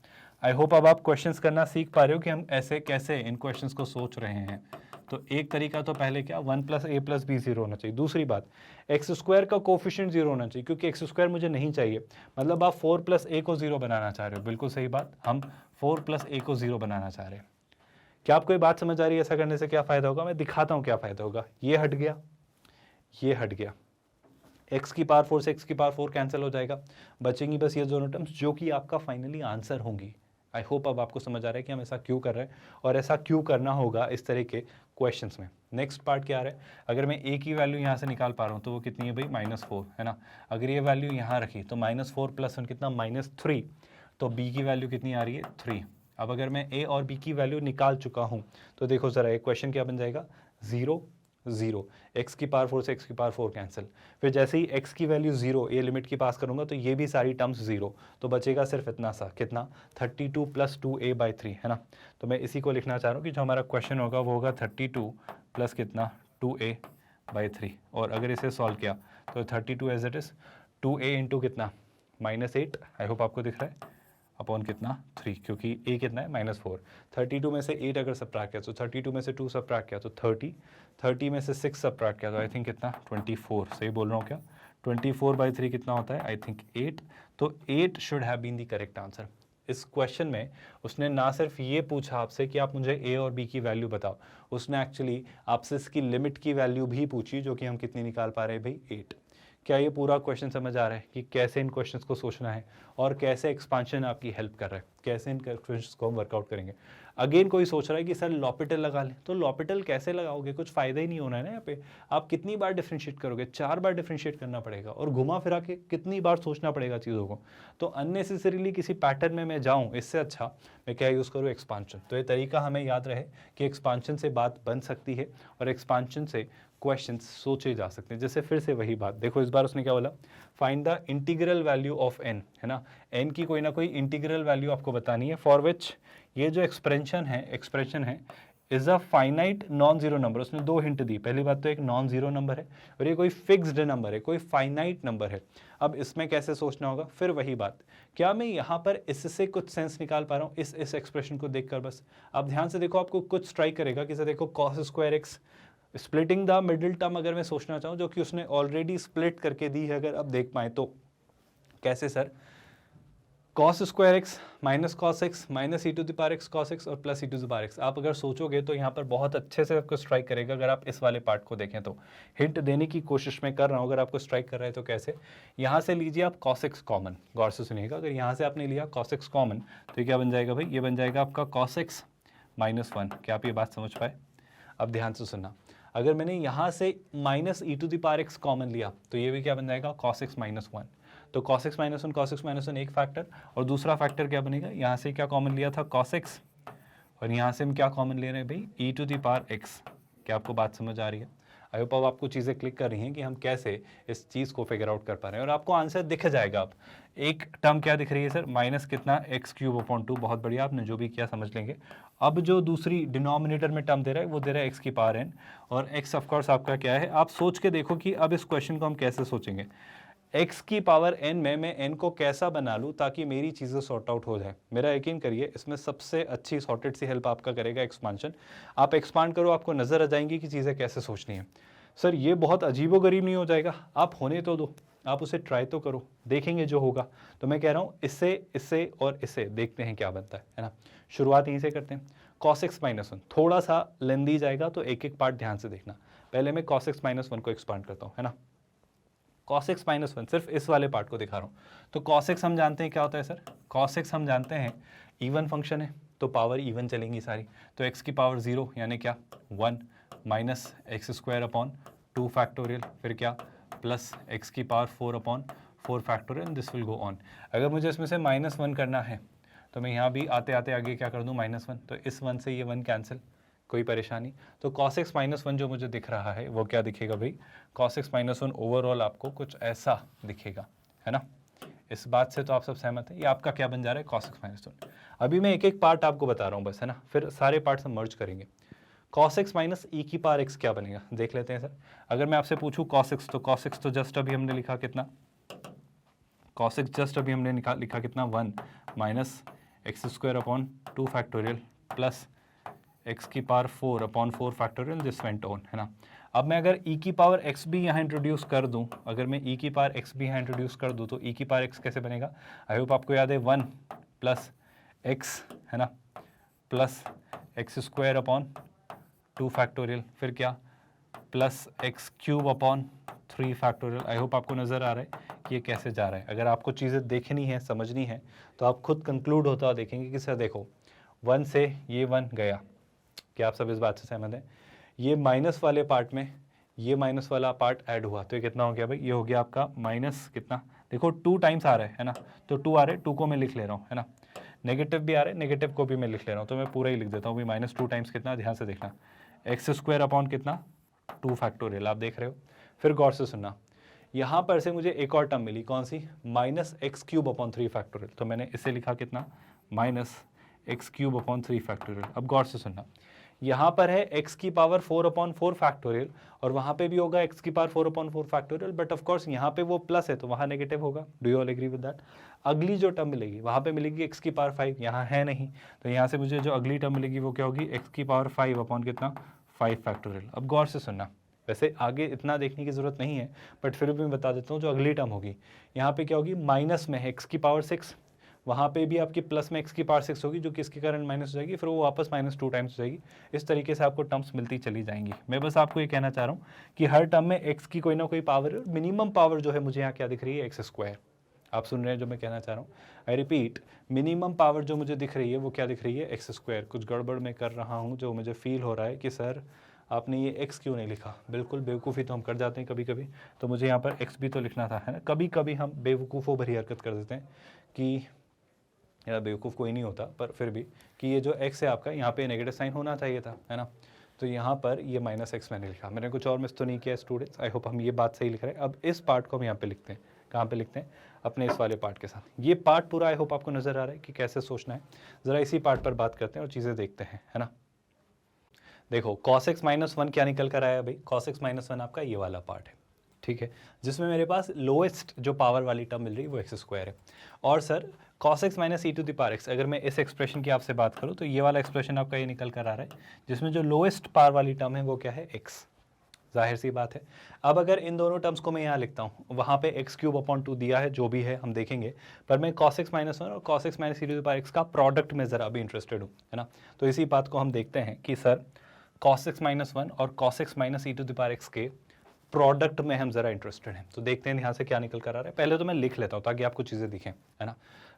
आई होप अब आप क्वेश्चंस करना सीख पा रहे हो कि हम ऐसे कैसे इन क्वेश्चंस को सोच रहे हैं। तो एक तरीका तो पहले क्या, 1 + a + b 0 होना चाहिए। दूसरी बात, x² का कोफिशिएंट 0 होना चाहिए, क्योंकि x² मुझे नहीं चाहिए। मतलब आप 4 + a को 0 बनाना चाह रहे हो, बिल्कुल सही बात, हम 4 + a को 0 बनाना चाह रहे हैं। क्या आपको ये बात समझ आ रही है? ऐसा करने से क्या फ़ायदा होगा, मैं दिखाता हूँ क्या फ़ायदा होगा। ये हट गया, ये हट गया, x की पावर 4 से x की पावर 4 कैंसिल हो जाएगा, बचेंगी बस ये दोनों टर्म्स जो कि आपका फाइनली आंसर होंगी। आई होप अब आपको समझ आ रहा है कि हम ऐसा क्यों कर रहे हैं और ऐसा क्यों करना होगा इस तरह के क्वेश्चंस में। नेक्स्ट पार्ट क्या आ रहा है, अगर मैं a की वैल्यू यहाँ से निकाल पा रहा हूँ तो वो कितनी है भाई, -4, है ना। अगर ये वैल्यू यहाँ रखी तो -4 + 1 कितना, -3, तो b की वैल्यू कितनी आ रही है, 3। अब अगर मैं a और b की वैल्यू निकाल चुका हूँ तो देखो ज़रा एक क्वेश्चन क्या बन जाएगा, 0 0, x की पावर 4 से x की पावर 4 कैंसिल, फिर जैसे ही x की वैल्यू 0 ये लिमिट की पास करूंगा तो ये भी सारी टर्म्स 0, तो बचेगा सिर्फ इतना सा, कितना, 32 + 2a/3, है ना। तो मैं इसी को लिखना चाह रहा हूँ कि जो हमारा क्वेश्चन होगा वो होगा 32 प्लस कितना, 2a/3। और अगर इसे सॉल्व किया तो 32 as it is, 2a into कितना, -8, आई होप आपको दिख रहा है, अपॉन कितना, 3, क्योंकि a कितना है, -4। 32 में से 8 अगर सब्ट्रैक्ट किया तो 32 में से 2 सब्ट्रैक्ट किया तो 30, 30 में से 6 सब्ट्रैक्ट किया तो आई थिंक कितना, 24, सही बोल रहा हूँ क्या, 24/3 कितना होता है, आई थिंक 8। तो 8 should have been the correct answer. इस क्वेश्चन में उसने ना सिर्फ ये पूछा आपसे कि आप मुझे a और b की वैल्यू बताओ, उसने एक्चुअली आपसे इसकी लिमिट की वैल्यू भी पूछी, जो कि हम कितनी निकाल पा रहे हैं भाई, 8। क्या ये पूरा क्वेश्चन समझ आ रहा है कि कैसे इन क्वेश्चंस को सोचना है और कैसे एक्सपांशन आपकी हेल्प कर रहा है, कैसे इन क्वेश्चंस को हम वर्कआउट करेंगे। अगेन कोई सोच रहा है कि सर लॉपिटल लगा लें, तो लॉपिटल कैसे लगाओगे, कुछ फ़ायदा ही नहीं होना है ना यहाँ पे। आप कितनी बार डिफ्रेंशिएट करोगे, 4 बार डिफ्रेंशिएट करना पड़ेगा, और घुमा फिरा के कितनी बार सोचना पड़ेगा चीज़ों को। तो अननेसेसरीली किसी पैटर्न में मैं जाऊँ, इससे अच्छा मैं क्या यूज़ करूँ, एक्सपांशन। तो ये तरीका हमें याद रहे कि एक्सपांशन से बात बन सकती है और एक्सपांशन से क्वेश्चंस सोचे जा सकते हैं। जैसे फिर से वही बात देखो, इस बार उसने क्या बोला, find the integral value of n, है ना। n की कोई ना कोई इंटीग्रल वैल्यू आपको बतानी है, फॉर विच ये जो एक्सप्रेशन है is a finite non zero number. उसने 2 हिंट दी, पहली बात तो एक नॉन जीरो नंबर है और ये कोई फिक्स्ड नंबर है, कोई फाइनाइट नंबर है। अब इसमें कैसे सोचना होगा, फिर वही बात, क्या मैं यहाँ पर इससे कुछ सेंस निकाल पा रहा हूँ इस एक्सप्रेशन को देखकर। बस आप ध्यान से देखो, आपको कुछ स्ट्राइक करेगा कि सर देखो cos²x splitting the middle term अगर मैं सोचना चाहूँ, जो कि उसने ऑलरेडी स्प्लिट करके दी है, अगर आप देख पाए तो कैसे sir, cos² - cos x -e⁻x cos x और +e⁻x। आप अगर सोचोगे तो यहाँ पर बहुत अच्छे से आपको स्ट्राइक करेगा। अगर आप इस वाले पार्ट को देखें तो हिंट देने की कोशिश में कर रहा हूँ, अगर आपको स्ट्राइक कर रहा है तो कैसे, यहाँ से लीजिए आप cos x कॉमन, गौर से सुनिएगा, अगर यहाँ से आपने लिया cos x कॉमन तो ये क्या बन जाएगा भाई, ये बन जाएगा आपका cos x -1। क्या आप ये बात समझ पाए? अब ध्यान से सुनना, अगर मैंने यहाँ से -e⁻x कॉमन लिया तो ये भी क्या बन जाएगा, cos x -1। तो cos x -1 एक फैक्टर, और दूसरा फैक्टर क्या बनेगा, यहाँ से क्या कॉमन लिया था, cos x, और यहाँ से हम क्या कॉमन ले रहे हैं भाई, e⁻x। क्या आपको बात समझ आ रही है? आई होप अब आपको चीज़ें क्लिक कर रही हैं कि हम कैसे इस चीज़ को फिगर आउट कर पा रहे हैं, और आपको आंसर दिख जाएगा। आप एक टर्म क्या दिख रही है सर, माइनस कितना, x³/2, बहुत बढ़िया, आपने जो भी किया समझ लेंगे। अब जो दूसरी डिनोमिनेटर में टर्म दे रहा है वो दे रहा है x की पावर n, और x ऑफ कोर्स आपका क्या है, आप सोच के देखो कि अब इस क्वेश्चन को हम कैसे सोचेंगे। x की पावर n में मैं n को कैसा बना लूँ ताकि मेरी चीज़ें सॉर्ट आउट हो जाए। मेरा यकीन करिए इसमें सबसे अच्छी सॉर्टेड सी हेल्प आपका करेगा एक्सपांशन। आप एक्सपांड करो, आपको नज़र आ जाएंगी कि चीज़ें कैसे सोचनी है। सर ये बहुत अजीबोगरीब नहीं हो जाएगा? आप होने तो दो, आप उसे ट्राई तो करो, देखेंगे जो होगा। तो मैं कह रहा हूँ इससे, इससे और इससे देखते हैं क्या बनता है ना। शुरुआत यहीं से करते हैं। cos x माइनस वन थोड़ा सा लेंदी जाएगा, तो एक एक पार्ट ध्यान से देखना। पहले मैं cos x माइनस वन को एक्सपांड करता हूँ, है ना। cos x माइनस वन सिर्फ इस वाले पार्ट को दिखा रहा हूँ। तो cos x हम जानते हैं क्या होता है सर, cos x हम जानते हैं इवन फंक्शन है, तो पावर इवन चलेंगी सारी। तो x की पावर 0 यानी क्या 1 minus x square upon 2 factorial, फिर क्या प्लस x की power 4 upon 4 factorial, this will go on. अगर मुझे इसमें से -1 करना है तो मैं यहाँ भी आते आते आगे क्या कर दूँ -1, तो इस 1 से ये 1 कैंसिल, कोई परेशानी। तो cos x माइनस वन जो मुझे दिख रहा है वो क्या दिखेगा भाई, cos x minus one overall आपको कुछ ऐसा दिखेगा, है ना। इस बात से तो आप सब सहमत हैं। ये आपका क्या बन जा रहा है, cos x माइनस वन। अभी मैं एक एक पार्ट आपको बता रहा हूँ बस, है ना, फिर सारे पार्ट्स हम मर्ज करेंगे। cos x माइनस ई की पावर x क्या बनेगा, देख लेते हैं सर। अगर मैं आपसे पूछूं cos x, तो cos x तो जस्ट अभी हमने लिखा कितना, cos x जस्ट अभी हमने लिखा कितना 1 minus x square upon 2 factorial plus x की power 4 upon 4 factorial, this went on, है ना। अब मैं अगर e की पावर x भी यहाँ इंट्रोड्यूस कर दूँ, अगर मैं e की पावर x भी यहाँ इंट्रोड्यूस कर दूँ, तो e की पावर x कैसे बनेगा, आई होप आपको याद है 1 प्लस x, है ना, plus x square upon 2 factorial, फिर क्या plus x cube upon 3 factorial. I hope आपको नज़र आ रहा है कि ये कैसे जा रहा है। अगर आपको चीज़ें देखनी है, समझनी है, तो आप खुद कंक्लूड होता हुआ देखेंगे कि सर देखो 1 से ये 1 गया, क्या आप सब इस बात से सहमत हैं। ये माइनस वाले पार्ट में ये माइनस वाला पार्ट ऐड हुआ, तो ये कितना हो गया भाई, ये हो गया आपका माइनस कितना, देखो 2 टाइम्स आ रहा है ना, तो 2 आ रहे, 2 को मैं लिख ले रहा हूँ, है ना। नेगेटिव भी आ रहे, नेगेटिव को भी मैं लिख ले रहा हूँ, तो मैं पूरा ही लिख देता हूँ भाई, -2 टाइम्स कितना, ध्यान से देखना, एक्स स्क्वायर अपॉन कितना 2 फैक्टोरियल, आप देख रहे हो। फिर गौर से सुनना, यहाँ पर से मुझे एक और टर्म मिली, कौन सी, minus x cube upon 3 factorial, तो मैंने इसे लिखा कितना minus x cube upon 3 factorial. अब गौर से सुनना, यहाँ पर है x की पावर 4 अपॉन 4 फैक्टोरियल, और वहाँ पे भी होगा x की power 4 upon 4 factorial, but of course यहाँ पे वो प्लस है तो वहाँ नेगेटिव होगा। Do you all agree with that. अगली जो टर्म मिलेगी वहाँ पे मिलेगी x की पावर 5, यहाँ है नहीं, तो यहाँ से मुझे जो अगली टर्म मिलेगी वो क्या होगी, x की पावर 5 अपॉन कितना 5 फैक्टोरियल। अब गौर से सुनना, वैसे आगे इतना देखने की जरूरत नहीं है, बट फिर भी मैं बता देता हूँ जो अगली टर्म होगी, यहाँ पे क्या होगी, माइनस में है x की पावर 6, वहाँ पे भी आपकी प्लस में x की पावर 6 होगी, जो कि इसके कारण माइनस हो जाएगी, फिर वो वापस -2 टाइम्स हो जाएगी। इस तरीके से आपको टर्म्स मिलती चली जाएंगी। मैं बस आपको ये कहना चाह रहा हूँ कि हर टर्म में x की कोई ना कोई पावर है, मिनिमम पावर जो है मुझे यहाँ क्या दिख रही है, एक्स स्क्वायर। आप सुन रहे हैं जो मैं कहना चाह रहा हूँ, आई रिपीट, मिनिमम पावर जो मुझे दिख रही है वो क्या दिख रही है, एक्स स्क्वायर। कुछ गड़बड़ मैं कर रहा हूँ जो मुझे फील हो रहा है कि सर आपने ये x क्यों नहीं लिखा, बिल्कुल बेवकूफ़ी तो हम कर जाते हैं कभी कभी, तो मुझे यहाँ पर x भी तो लिखना था, है ना। कभी कभी हम बेवकूफ़ों भरी हरकत कर देते हैं कि या बेवकूफ़ कोई नहीं होता, पर फिर भी कि ये जो x है आपका, यहाँ पे नेगेटिव साइन होना चाहिए था, है ना। तो यहाँ पर ये -x मैंने लिखा, मैंने कुछ और मिस तो नहीं किया स्टूडेंट्स। आई होप हम ये बात सही लिख रहे हैं। अब इस पार्ट को हम यहाँ पे लिखते हैं, कहाँ पे लिखते हैं, अपने इस वाले पार्ट के साथ। ये पार्ट पूरा आई होप आपको नज़र आ रहा है कि कैसे सोचना है। ज़रा इसी पार्ट पर बात करते हैं और चीज़ें देखते हैं, है ना। देखो cos x माइनस वन क्या निकल कर आया भाई, cos x माइनस वन आपका ये वाला पार्ट है, ठीक है, जिसमें मेरे पास लोएस्ट जो पावर वाली टर्म मिल रही है वो एक्स स्क्वायर है। और sir cos x minus e to the power x, अगर मैं इस एक्सप्रेशन की आपसे बात करूँ तो ये वाला एक्सप्रेशन आपका ये निकल कर आ रहा है, जिसमें जो लोएस्ट पावर वाली टर्म है वो क्या है, x। जाहिर सी बात है। अब अगर इन दोनों टर्म्स को मैं यहाँ लिखता हूँ, वहाँ पे एक्स क्यूब अपॉन 2 दिया है, जो भी है हम देखेंगे, पर मैं cos x माइनस वन और cos x minus e to the power x का प्रोडक्ट में ज़रा अभी इंटरेस्टेड हूँ, है ना। तो इसी बात को हम देखते हैं कि sir cos x minus one और cos x minus e to the power x के प्रोडक्ट में हम जरा इंटरेस्टेड हैं। तो देखते हैं यहाँ से क्या निकल कर आ रहा है। पहले तो मैं लिख लेता हूँ ताकि आपको चीज़ें दिखें, है ना।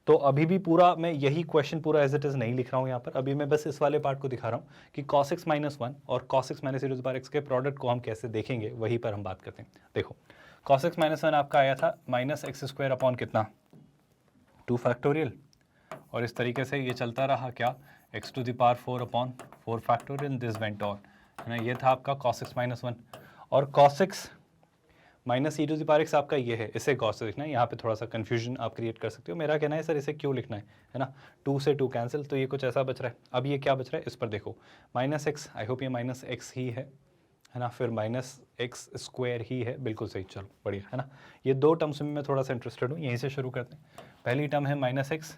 तो अभी भी पूरा मैं यही क्वेश्चन पूरा एज इट इज़ नहीं लिख रहा हूँ यहाँ पर, अभी मैं बस इस वाले पार्ट को दिखा रहा हूँ कि cos x माइनस वन और cos x minus e to the power x के प्रोडक्ट को हम कैसे देखेंगे, वहीं पर हम बात करते हैं। देखो cos x माइनस वन आपका आया था माइनस एक्स स्क्वायर अपॉन कितना 2 फैक्टोरियल, और इस तरीके से ये चलता रहा क्या, x to the power 4 upon 4 factorial, this went on, है ना। ये था आपका cos x माइनस वन। और cos x minus e to the power x आपका ये है, इसे गौर से देखना है। यहाँ पे थोड़ा सा कंफ्यूजन आप क्रिएट कर सकते हो। मेरा कहना है सर इसे क्यों लिखना है ना, 2 से 2 कैंसिल, तो ये कुछ ऐसा बच रहा है। अब ये क्या बच रहा है, इस पर देखो -x, आई होप ये -x ही है ना, फिर -x स्क्वायर ही है, बिल्कुल सही, चलो बढ़िया, है ना। ये दो टर्म्स में मैं थोड़ा सा इंटरेस्टेड हूँ, यहीं से शुरू करते हैं। पहली टर्म है -x,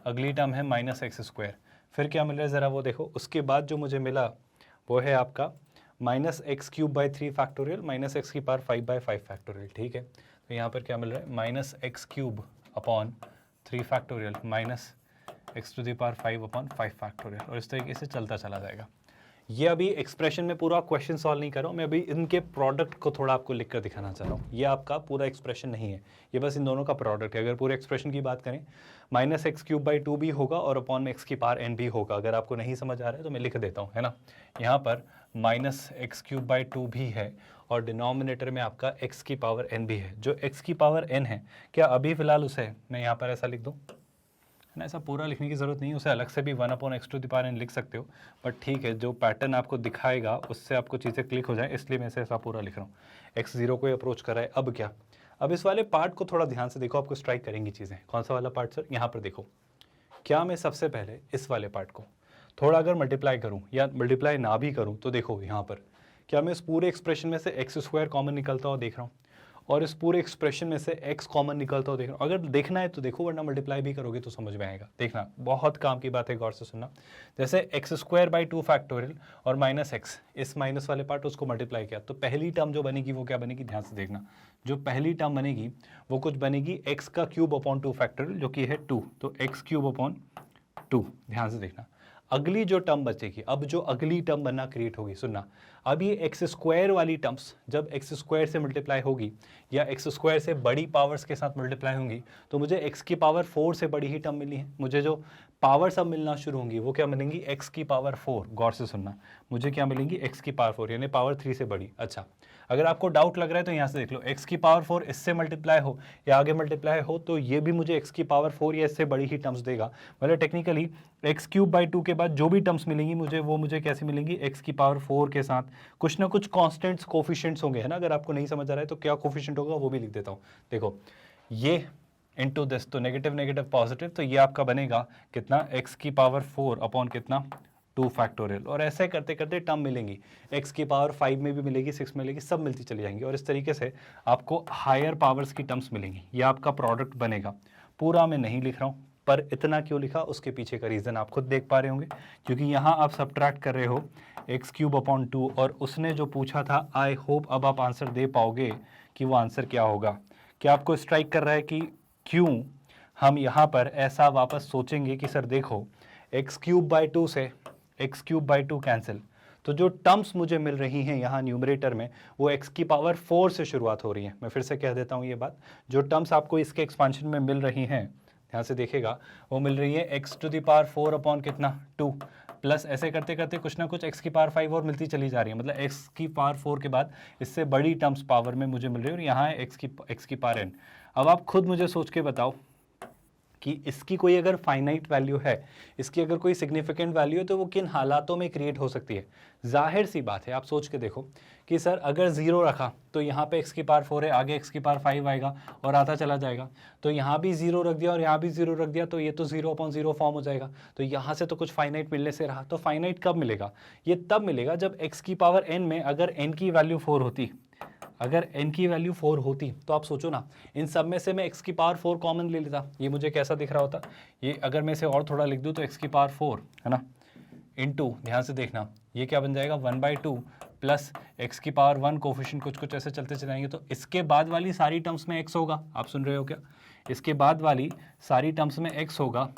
अगली टर्म है -x स्क्वायर, फिर क्या मिल रहा है ज़रा वो देखो। उसके बाद जो मुझे मिला वो है आपका minus x cube by 3 factorial minus x की पावर 5 बाई 5 फैक्टोरियल, ठीक है। तो यहाँ पर क्या मिल रहा है, minus x cube upon 3 factorial minus x to the power 5 upon 5 factorial, और इस तरीके से चलता चला जाएगा। ये अभी एक्सप्रेशन में पूरा क्वेश्चन सॉल्व नहीं कर रहा हूँ मैं, अभी इनके प्रोडक्ट को थोड़ा आपको लिख कर दिखाना चाह रहा हूँ। ये आपका पूरा एक्सप्रेशन नहीं है, ये बस इन दोनों का प्रोडक्ट है। अगर पूरे एक्सप्रेशन की बात करें, माइनस एक्स क्यूब बाई 2 भी होगा और अपॉन में एक्स की पावर एन भी होगा। अगर आपको नहीं समझ आ रहा है तो मैं लिख देता हूँ, है ना। यहाँ पर माइनस एक्स क्यूब बाई 2 भी है और डिनोमिनेटर में आपका एक्स की पावर एन भी है। जो एक्स की पावर एन है, क्या अभी फिलहाल उसे मैं यहाँ पर ऐसा लिख दूँ, है ना। ऐसा पूरा लिखने की ज़रूरत नहीं है, उसे अलग से भी 1 upon x to the power n लिख सकते हो, बट ठीक है, जो पैटर्न आपको दिखाएगा उससे आपको चीज़ें क्लिक हो जाए, इसलिए मैं इसे ऐसा पूरा लिख रहा हूँ। एक्स 0 को अप्रोच कर रहा है। अब क्या, अब इस वाले पार्ट को थोड़ा ध्यान से देखो, आपको स्ट्राइक करेंगी चीज़ें। कौन सा वाला पार्ट सर, यहाँ पर देखो। क्या मैं सबसे पहले इस वाले पार्ट को थोड़ा अगर मल्टीप्लाई करूँ या मल्टीप्लाई ना भी करूँ, तो देखो यहाँ पर क्या मैं इस पूरे एक्सप्रेशन में से एक्स स्क्वायर कॉमन निकलता हुआ देख रहा हूँ, और इस पूरे एक्सप्रेशन में से x कॉमन निकलता हो देख रहा हूँ। अगर देखना है तो देखो, वरना मल्टीप्लाई भी करोगे तो समझ में आएगा। देखना, बहुत काम की बात है, गौर से सुनना। जैसे एक्स स्क्वायर बाई 2 फैक्टोरियल और माइनस एक्स, इस माइनस वाले पार्ट उसको मल्टीप्लाई किया, तो पहली टर्म जो बनेगी वो क्या बनेगी, ध्यान से देखना। जो पहली टर्म बनेगी वो कुछ बनेगी एक्स का क्यूब अपॉन 2 फैक्टोरियल, जो कि है 2, तो एक्स क्यूब अपॉन 2, ध्यान से देखना। अगली जो टर्म बचेगी, अब जो अगली टर्म बनना क्रिएट होगी, सुनना। अब ये एक्स स्क्वायर वाली टर्म्स जब एक्स स्क्वायर से मल्टीप्लाई होगी या एक्स स्क्वायर से बड़ी पावर्स के साथ मल्टीप्लाई होंगी, तो मुझे एक्स की पावर 4 से बड़ी ही टर्म मिली है। मुझे जो पावर सब मिलना शुरू होंगी वो क्या मिलेंगी, एक्स की पावर 4। गौर से सुनना, मुझे क्या मिलेंगी, एक्स की पावर 4, यानी पावर 3 से बड़ी। अच्छा, अगर आपको डाउट लग रहा है तो यहाँ से देख लो, एक्स की पावर 4 इससे मल्टीप्लाई हो या आगे मल्टीप्लाई हो, तो ये भी मुझे एक्स की पावर 4 या इससे बड़ी ही टर्म्स देगा। मतलब टेक्निकली एक्स क्यूब बाई 2 के बाद जो भी टर्म्स मिलेंगी मुझे, वो मुझे कैसी मिलेंगी, एक्स की पावर 4 के साथ कुछ ना कुछ कॉन्स्टेंट्स कोफिशिएंट्स होंगे, है ना। अगर आपको नहीं समझ आ रहा है तो क्या कोफिशिएंट होगा वो भी लिख देता हूँ। देखो, ये इनटू दिस, तो नेगेटिव नेगेटिव पॉजिटिव, तो ये आपका बनेगा कितना, एक्स की पावर 4 अपॉन कितना, 2 फैक्टोरियल। और ऐसे करते करते टर्म मिलेंगी, एक्स की पावर 5 में भी मिलेगी, 6 में मिलेगी, सब मिलती चली जाएंगी, और इस तरीके से आपको हायर पावर्स की टर्म्स मिलेंगी। ये आपका प्रोडक्ट बनेगा। पूरा मैं नहीं लिख रहा हूँ, पर इतना क्यों लिखा उसके पीछे का रीज़न आप खुद देख पा रहे होंगे, क्योंकि यहाँ आप सब्ट्रैक्ट कर रहे हो एक्स क्यूब अपॉन 2, और उसने जो पूछा था, आई होप अब आप आंसर दे पाओगे कि वो आंसर क्या होगा। क्या आपको स्ट्राइक कर रहा है कि क्यों हम यहाँ पर ऐसा वापस सोचेंगे कि सर देखो, एक्स क्यूब बाई 2 से एक्स क्यूब बाई 2 कैंसिल, तो जो टर्म्स मुझे मिल रही हैं यहाँ न्यूमरेटर में, वो एक्स की पावर 4 से शुरुआत हो रही है। मैं फिर से कह देता हूँ ये बात, जो टर्म्स आपको इसके एक्सपांशन में मिल रही हैं, ध्यान से देखिएगा, वो मिल रही है x to the power 4 upon कितना, 2, प्लस ऐसे करते करते कुछ ना कुछ एक्स की पावर 5 और मिलती चली जा रही है। मतलब एक्स की पावर 4 के बाद इससे बड़ी टर्म्स पावर में मुझे मिल रही है, और यहाँ है एक्स की पावर एन। अब आप खुद मुझे सोच के बताओ कि इसकी कोई अगर फाइनाइट वैल्यू है, इसकी अगर कोई सिग्निफिकेंट वैल्यू है, तो वो किन हालातों में क्रिएट हो सकती है। जाहिर सी बात है, आप सोच के देखो कि सर अगर 0 रखा तो यहाँ पे x की पावर 4 है, आगे x की पावर 5 आएगा और आता चला जाएगा, तो यहाँ भी 0 रख दिया और यहाँ भी 0 रख दिया, तो ये तो 0 अपॉन 0 फॉर्म हो जाएगा। तो यहाँ से तो कुछ फाइनाइट मिलने से रहा, तो फाइनाइट कब मिलेगा, ये तब मिलेगा जब x की पावर n में अगर n की वैल्यू 4 होती, अगर n की वैल्यू 4 होती, तो आप सोचो ना, इन सब में से मैं x की पावर 4 कॉमन ले लेता, ये मुझे कैसा दिख रहा होता, ये अगर मैं इसे और थोड़ा लिख दूँ तो x की पावर 4, है ना, इनटू, ध्यान से देखना, ये क्या बन जाएगा 1/2 प्लस x की पावर 1, कोफिशिएंट कुछ कुछ ऐसे चलते चलाएंगे, तो इसके बाद वाली सारी टर्म्स में x होगा। आप सुन रहे हो क्या, इसके बाद वाली सारी टर्म्स में x होगा,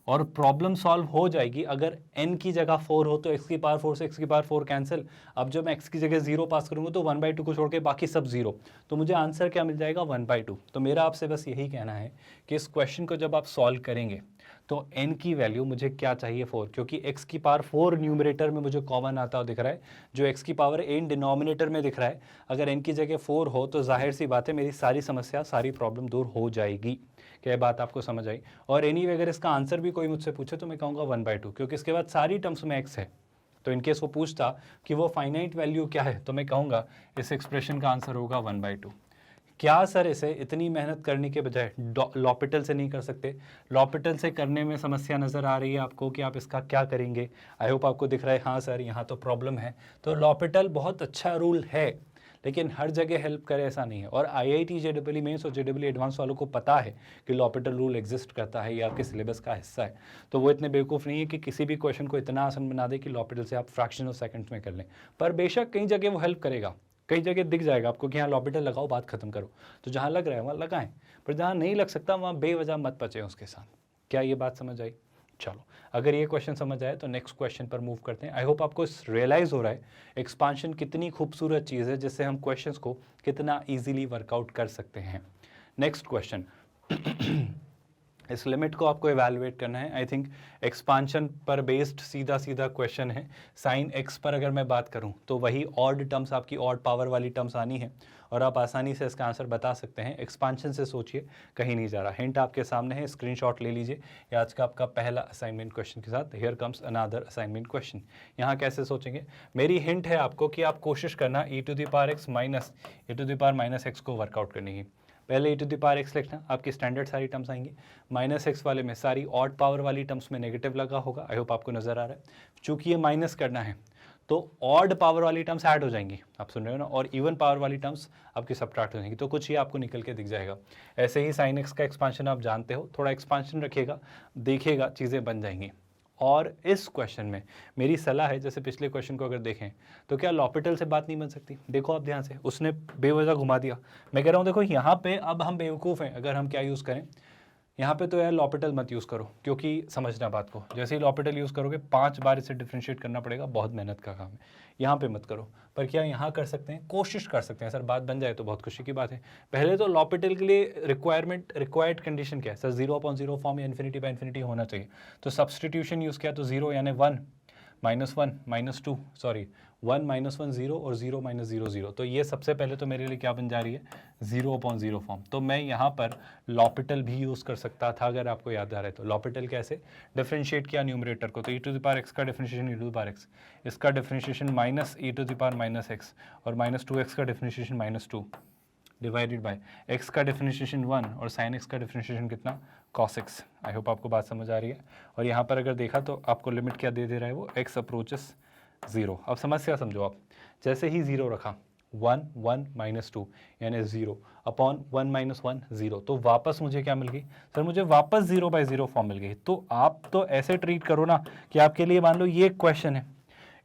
और प्रॉब्लम सॉल्व हो जाएगी। अगर n की जगह 4 हो तो x की पावर 4 से x की पावर 4 कैंसिल। अब जब मैं x की जगह 0 पास करूंगा तो 1/2 को छोड़ के बाकी सब 0, तो मुझे आंसर क्या मिल जाएगा 1/2। तो मेरा आपसे बस यही कहना है कि इस क्वेश्चन को जब आप सॉल्व करेंगे तो n की वैल्यू मुझे क्या चाहिए 4, क्योंकि x की पावर 4 न्यूमरेटर में मुझे कॉमन आता हुआ दिख रहा है, जो x की पावर n डिनोमिनेटर में दिख रहा है। अगर n की जगह 4 हो तो जाहिर सी बात है मेरी सारी समस्या, सारी प्रॉब्लम दूर हो जाएगी। क्या बात आपको समझ आई। और एनीवे अगर इसका आंसर भी कोई मुझसे पूछे तो मैं कहूँगा 1/2, क्योंकि इसके बाद सारी टर्म्स में x है। तो इनकेस वो पूछता कि वो फाइनाइट वैल्यू क्या है, तो मैं कहूँगा इस एक्सप्रेशन का आंसर होगा 1/2। क्या सर इसे इतनी मेहनत करने के बजाय लॉपिटल से नहीं कर सकते? लॉपिटल से करने में समस्या नज़र आ रही है आपको कि आप इसका क्या करेंगे? आई होप आपको दिख रहा है हाँ सर यहाँ तो प्रॉब्लम है। तो लॉपिटल बहुत अच्छा रूल है, लेकिन हर जगह हेल्प करे ऐसा नहीं है। और IIT JEE मेंस और JEE एडवांस वालों को पता है कि लॉपिटल रूल एग्जिस्ट करता है, ये आपके सिलेबस का हिस्सा है। तो वो इतने बेवकूफ़ नहीं है कि किसी भी क्वेश्चन को इतना आसान बना दे कि लॉपिटल से आप फ्रैक्शन ऑफ सेकंड्स में कर लें। पर बेशक कई जगह वो हेल्प करेगा, कई जगह दिख जाएगा आपको कि हाँ लॉपिटल लगाओ, बात खत्म करो। तो जहाँ लग रहा है वहाँ लगाएं, पर जहाँ नहीं लग सकता वहाँ बेवजह मत बचें उसके साथ। क्या ये बात समझ आई? चलो, अगर ये क्वेश्चन समझ आए तो नेक्स्ट क्वेश्चन पर मूव करते हैं। आई होप आपको रियलाइज़ हो रहा है एक्सपांशन कितनी खूबसूरत चीज़ है, जिससे हम क्वेश्चंस को कितना इजीली वर्कआउट कर सकते हैं। नेक्स्ट क्वेश्चन, इस लिमिट को आपको इवैल्यूएट करना है। आई थिंक एक्सपांशन पर बेस्ड सीधा सीधा क्वेश्चन है। साइन एक्स पर अगर मैं बात करूं तो वही ऑड टर्म्स, आपकी ऑड पावर वाली टर्म्स आनी है और आप आसानी से इसका आंसर बता सकते हैं। एक्सपांशन से सोचिए, कहीं नहीं जा रहा। हिंट आपके सामने है, स्क्रीनशॉट ले लीजिए। ये आज का आपका पहला असाइनमेंट क्वेश्चन के साथ। Here comes another assignment question. यहाँ कैसे सोचेंगे? मेरी हिंट है आपको कि आप कोशिश करना e⁻x माइनस e⁻x को वर्कआउट करने की। पहले e⁻x लिखना, आपकी स्टैंडर्ड सारी टर्म्स आएंगी। -x वाले में सारी ऑड पावर वाली टर्म्स में नेगेटिव लगा होगा। आई होप आपको नजर आ रहा है। चूंकि ये माइनस करना है तो ऑड पावर वाली टर्म्स ऐड हो जाएंगी, आप सुन रहे हो ना, और इवन पावर वाली टर्म्स आपकी सब्ट्रैक्ट हो जाएंगी। तो कुछ ये आपको निकल के दिख जाएगा। ऐसे ही साइन एक्स का एक्सपांशन आप जानते हो, थोड़ा एक्सपांशन रखिएगा, देखिएगा चीज़ें बन जाएंगी। और इस क्वेश्चन में मेरी सलाह है, जैसे पिछले क्वेश्चन को अगर देखें तो क्या लॉपिटल से बात नहीं बन सकती? देखो आप ध्यान से, उसने बेवजह घुमा दिया। मैं कह रहा हूँ देखो यहाँ पे अब हम बेवकूफ़ हैं अगर हम क्या यूज़ करें, यहाँ पे तो यार लॉपिटल मत यूज़ करो, क्योंकि समझना बात को, जैसे ही लॉपिटल यूज़ करोगे 5 बार इसे डिफ्रेंशिएट करना पड़ेगा, बहुत मेहनत का काम है। यहाँ पे मत करो। पर क्या यहाँ कर सकते हैं? कोशिश कर सकते हैं सर, बात बन जाए तो बहुत खुशी की बात है। पहले तो लॉपिटल के लिए रिक्वायर्ड कंडीशन क्या है सर? 0/0 फॉर्म या इन्फिनिटी होना चाहिए। तो सब्सटीट्यूशन यूज़ किया तो 0 यानी 1 -1 -2 सॉरी 1 -1 0 और 0 -0 0। तो ये सबसे पहले तो मेरे लिए क्या बन जा रही है? 0/0 फॉर्म। तो मैं यहाँ पर लॉपिटल भी यूज़ कर सकता था अगर आपको याद आ रहा है तो। लॉपिटल कैसे? डिफरेंशिएट किया न्यूमरेटर को, तो e⁻x का डिफरेंशिएशन e⁻x, इसका डिफरेंशिएशन -e⁻x और -2x का डिफरेंशिएशन -2 डिवाइडेड बाय x का डिफरेंशिएशन 1 और sin x का डिफरेंशिएशन कितना? cos x। आई होप आपको बात समझ आ रही है। और यहाँ पर अगर देखा तो आपको लिमिट क्या दे रहा है वो? x approaches 0। अब समस्या समझो आप, जैसे ही 0 रखा 1 1 -2 यानी 0 अपॉन 1 -1 0, तो वापस मुझे क्या मिल गई सर? मुझे वापस 0/0 फॉर्म मिल गई। तो आप तो ऐसे ट्रीट करो ना कि आपके लिए मान लो ये क्वेश्चन है,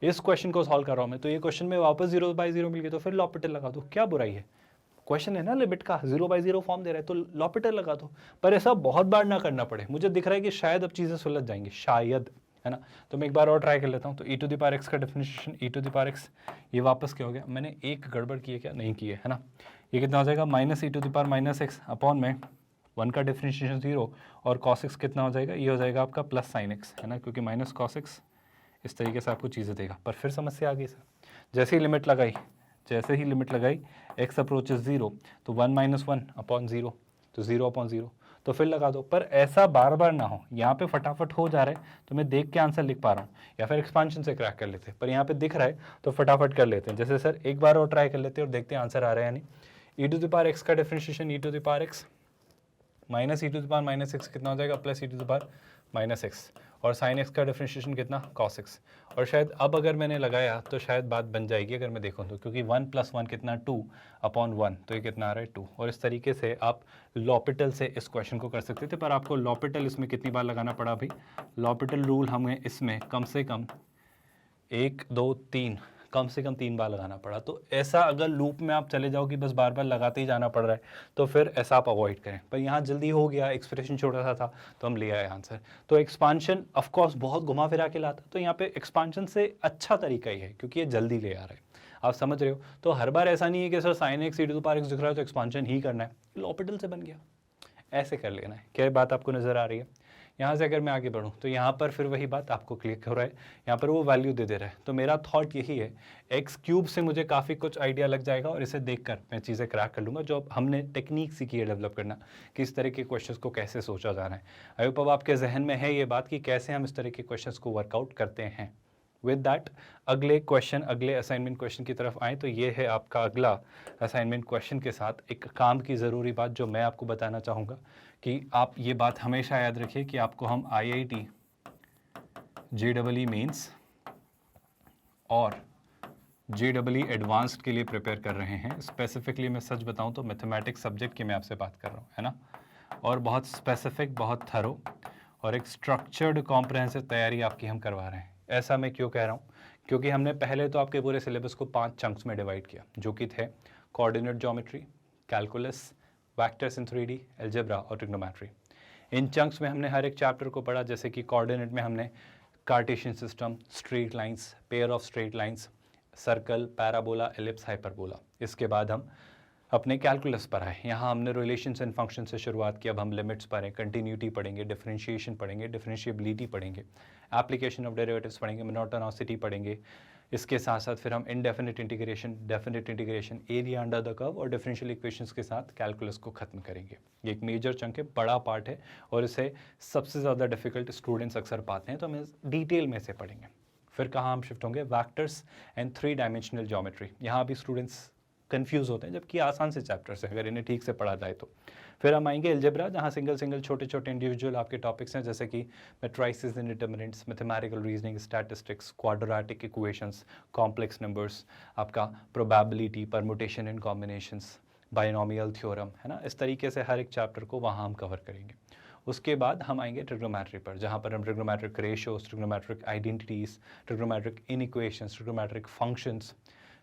इस क्वेश्चन को सॉल्व कर रहा हूँ मैं, तो ये क्वेश्चन में वापस 0/0 मिल गई, तो फिर लॉपिटल लगा दो, क्या बुराई है? क्वेश्चन है ना लिमिट का, 0/0 फॉर्म दे रहा है तो लॉपिटल लगा दो। पर ऐसा बहुत बार ना करना पड़े। मुझे दिख रहा है कि शायद अब चीज़ें सुलझ जाएंगी, शायद, है ना। तो मैं एक बार और ट्राई कर लेता हूँ। तो e⁻x का डिफरेंशिएशन e⁻x, ये वापस क्या हो गया? मैंने एक गड़बड़ की है क्या? नहीं की है ना। ये कितना हो जाएगा? -e⁻x अपॉन में 1 का डिफरेंशिएशन 0 और cos x कितना हो जाएगा? ये हो जाएगा आपका प्लस sin x, है ना, क्योंकि माइनस cos x इस तरीके से आपको चीज़ें देगा। पर फिर समस्या आ गई सर, जैसे ही लिमिट लगाई x अप्रोचेस 0 तो 1 -1 अपॉन 0, तो 0/0, तो फिर लगा दो। पर ऐसा बार बार ना हो, यहाँ पे फटाफट हो जा रहा है तो मैं देख के आंसर लिख पा रहा हूँ, या फिर एक्सपांशन से क्रैक कर लेते हैं। पर यहाँ पे दिख रहा है तो फटाफट कर लेते हैं। जैसे सर एक बार और ट्राई कर लेते हैं और देखते हैं आंसर आ रहा है यानी e⁻x का डिफरेंशिएशन e⁻x माइनस e⁻x कितना हो जाएगा? प्लस e⁻x और sin x का डिफरेंशिएशन कितना? cos x। और शायद अब अगर मैंने लगाया तो शायद बात बन जाएगी अगर मैं देखूँ तो, क्योंकि 1 + 1 कितना? 2/1, तो ये कितना आ रहा है? 2। और इस तरीके से आप लॉपिटल से इस क्वेश्चन को कर सकते थे। पर आपको लॉपिटल इसमें कितनी बार लगाना पड़ा भाई? लॉपिटल रूल हमें इसमें कम से कम 1 2 3 कम से कम 3 बार लगाना पड़ा। तो ऐसा अगर लूप में आप चले जाओ कि बस बार बार लगाते ही जाना पड़ रहा है, तो फिर ऐसा आप अवॉइड करें। पर यहाँ जल्दी हो गया, एक्सप्रेशन छोटा सा था तो हम ले आए आंसर। तो एक्सपांशन ऑफकोर्स बहुत घुमा फिरा के लाता, तो यहाँ पे एक्सपांशन से अच्छा तरीका ही है क्योंकि ये जल्दी ले आ रहा है। आप समझ रहे हो? तो हर बार ऐसा नहीं है कि सर sin x e⁻x दिख रहा है तो एक्सपांशन ही करना है, लॉपिटल से बन गया, ऐसे कर लेना है। क्या बात आपको नज़र आ रही है? यहाँ से अगर मैं आगे बढ़ूँ तो यहाँ पर फिर वही बात आपको क्लिक हो रहा है, यहाँ पर वो वैल्यू दे रहा है। तो मेरा थॉट यही है, x³ से मुझे काफ़ी कुछ आइडिया लग जाएगा और इसे देखकर मैं चीज़ें क्रैक कर लूँगा। जो हमने टेक्निक सीखी है डेवलप करना, कि इस तरह के क्वेश्चंस को कैसे सोचा जाना है। आई होप अब आपके जहन में है ये बात कि कैसे हम इस तरह के क्वेश्चंस को वर्कआउट करते हैं। विद दैट अगले क्वेश्चन, अगले असाइनमेंट क्वेश्चन की तरफ आएँ तो ये है आपका अगला असाइनमेंट क्वेश्चन के साथ एक काम की ज़रूरी बात जो मैं आपको बताना चाहूँगा कि आप ये बात हमेशा याद रखिए कि आपको हम IIT JEE मेंस और JEE एडवांस्ड के लिए प्रिपेयर कर रहे हैं, स्पेसिफिकली मैं सच बताऊं तो मैथमेटिक्स सब्जेक्ट की मैं आपसे बात कर रहा हूं, है ना, और बहुत स्पेसिफिक, बहुत थरो और एक स्ट्रक्चर्ड कॉम्प्रहेंसिव तैयारी आपकी हम करवा रहे हैं। ऐसा मैं क्यों कह रहा हूँ? क्योंकि हमने पहले तो आपके पूरे सिलेबस को 5 चंक्स में डिवाइड किया, जो कि थे coordinate geometry, calculus, vectors in 3D, algebra और ट्रिग्नोमेट्री। इन चंक्स में हमने हर एक चैप्टर को पढ़ा, जैसे कि कोऑर्डिनेट में हमने Cartesian system, straight lines, pair of straight lines, circle, parabola, ellipse, hyperbola. इसके बाद हम अपने कैलकुलस पर आए, यहाँ हमने रिलेशंस एंड फंक्शन से शुरुआत की। अब हम लिमिट्स पढ़ें, कंटिन्यूटी पढ़ेंगे, डिफरेंशिएशन पढ़ेंगे, डिफरेंशिएबिलिटी पढ़ेंगे, एप्लीकेशन ऑफ डेरिवेटिव्स पढ़ेंगे, मोनोटोनिसिटी पढ़ेंगे। इसके साथ साथ फिर हम indefinite integration, definite integration, area under the curve और डिफरेंशियल इक्वेशंस के साथ कैलकुलस को खत्म करेंगे। ये एक मेजर चंक है, बड़ा पार्ट है और इसे सबसे ज़्यादा डिफिकल्ट स्टूडेंट्स अक्सर पाते हैं, तो हम डिटेल में से पढ़ेंगे। फिर कहाँ हम शिफ्ट होंगे? Vectors and 3 dimensional geometry. यहाँ भी स्टूडेंट्स कंफ्यूज होते हैं, जबकि आसान से चैप्टर्स हैं अगर इन्हें ठीक से पढ़ा जाए तो। फिर हम आएंगे अलजेब्रा, जहाँ सिंगल छोटे छोटे इंडिविजुअल आपके टॉपिक्स हैं, जैसे कि matrices and determinants, mathematical reasoning, statistics, quadratic equations, complex numbers, आपका probability, permutation and combinations, binomial theorem, है ना। इस तरीके से हर एक चैप्टर को वहाँ हम कवर करेंगे। उसके बाद हम आएंगे ट्रिग्नोमेट्री पर, जहाँ पर हम trigonometric ratios, trigonometric identities, trigonometric inequations, trigonometric functions,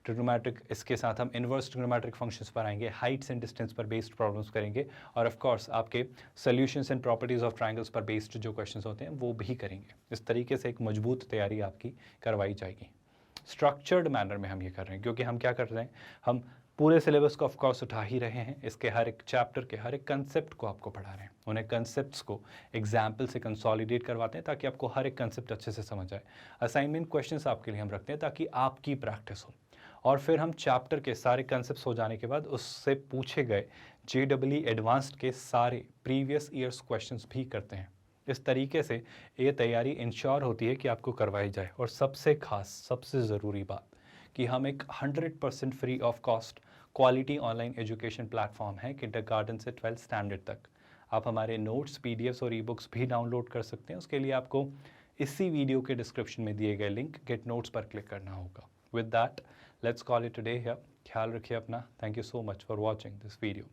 trigonometric, इसके साथ हम इन्वर्स ट्रिग्नोमेट्रिक फंक्शंस पर आएंगे, हाइट्स एंड डिस्टेंस पर बेस्ड प्रॉब्लम्स करेंगे, और ऑफ कोर्स आपके solutions and properties of triangles पर बेस्ड जो क्वेश्चंस होते हैं वो भी करेंगे। इस तरीके से एक मजबूत तैयारी आपकी करवाई जाएगी। स्ट्रक्चर्ड मैनर में हम ये कर रहे हैं, क्योंकि हम क्या कर रहे हैं, हम पूरे सिलेबस को ऑफ कोर्स उठा ही रहे हैं, इसके हर एक चैप्टर के हर एक कंसेप्ट को आपको पढ़ा रहे हैं, उन्हें कंसेप्ट्स को एग्जाम्पल से कंसोलिडेट करवाते हैं ताकि आपको हर एक कंसेप्ट अच्छे से समझ आए। असाइनमेंट क्वेश्चंस आपके लिए हम रखते हैं ताकि आपकी प्रैक्टिस हो, और फिर हम चैप्टर के सारे कंसेप्ट्स हो जाने के बाद उससे पूछे गए JEE एडवांस्ड के सारे प्रीवियस ईयर्स क्वेश्चंस भी करते हैं। इस तरीके से ये तैयारी इंश्योर होती है कि आपको करवाई जाए। और सबसे खास, सबसे ज़रूरी बात कि हम एक 100% free of cost quality online education platform है किंडरगार्टन से 12th स्टैंडर्ड तक। आप हमारे नोट्स, PDFs और ई-बुक्स भी डाउनलोड कर सकते हैं। उसके लिए आपको इसी वीडियो के डिस्क्रिप्शन में दिए गए लिंक गेट नोट्स पर क्लिक करना होगा। With that, let's call it today here. ख्याल रखिए अपना। Thank you so much for watching this video.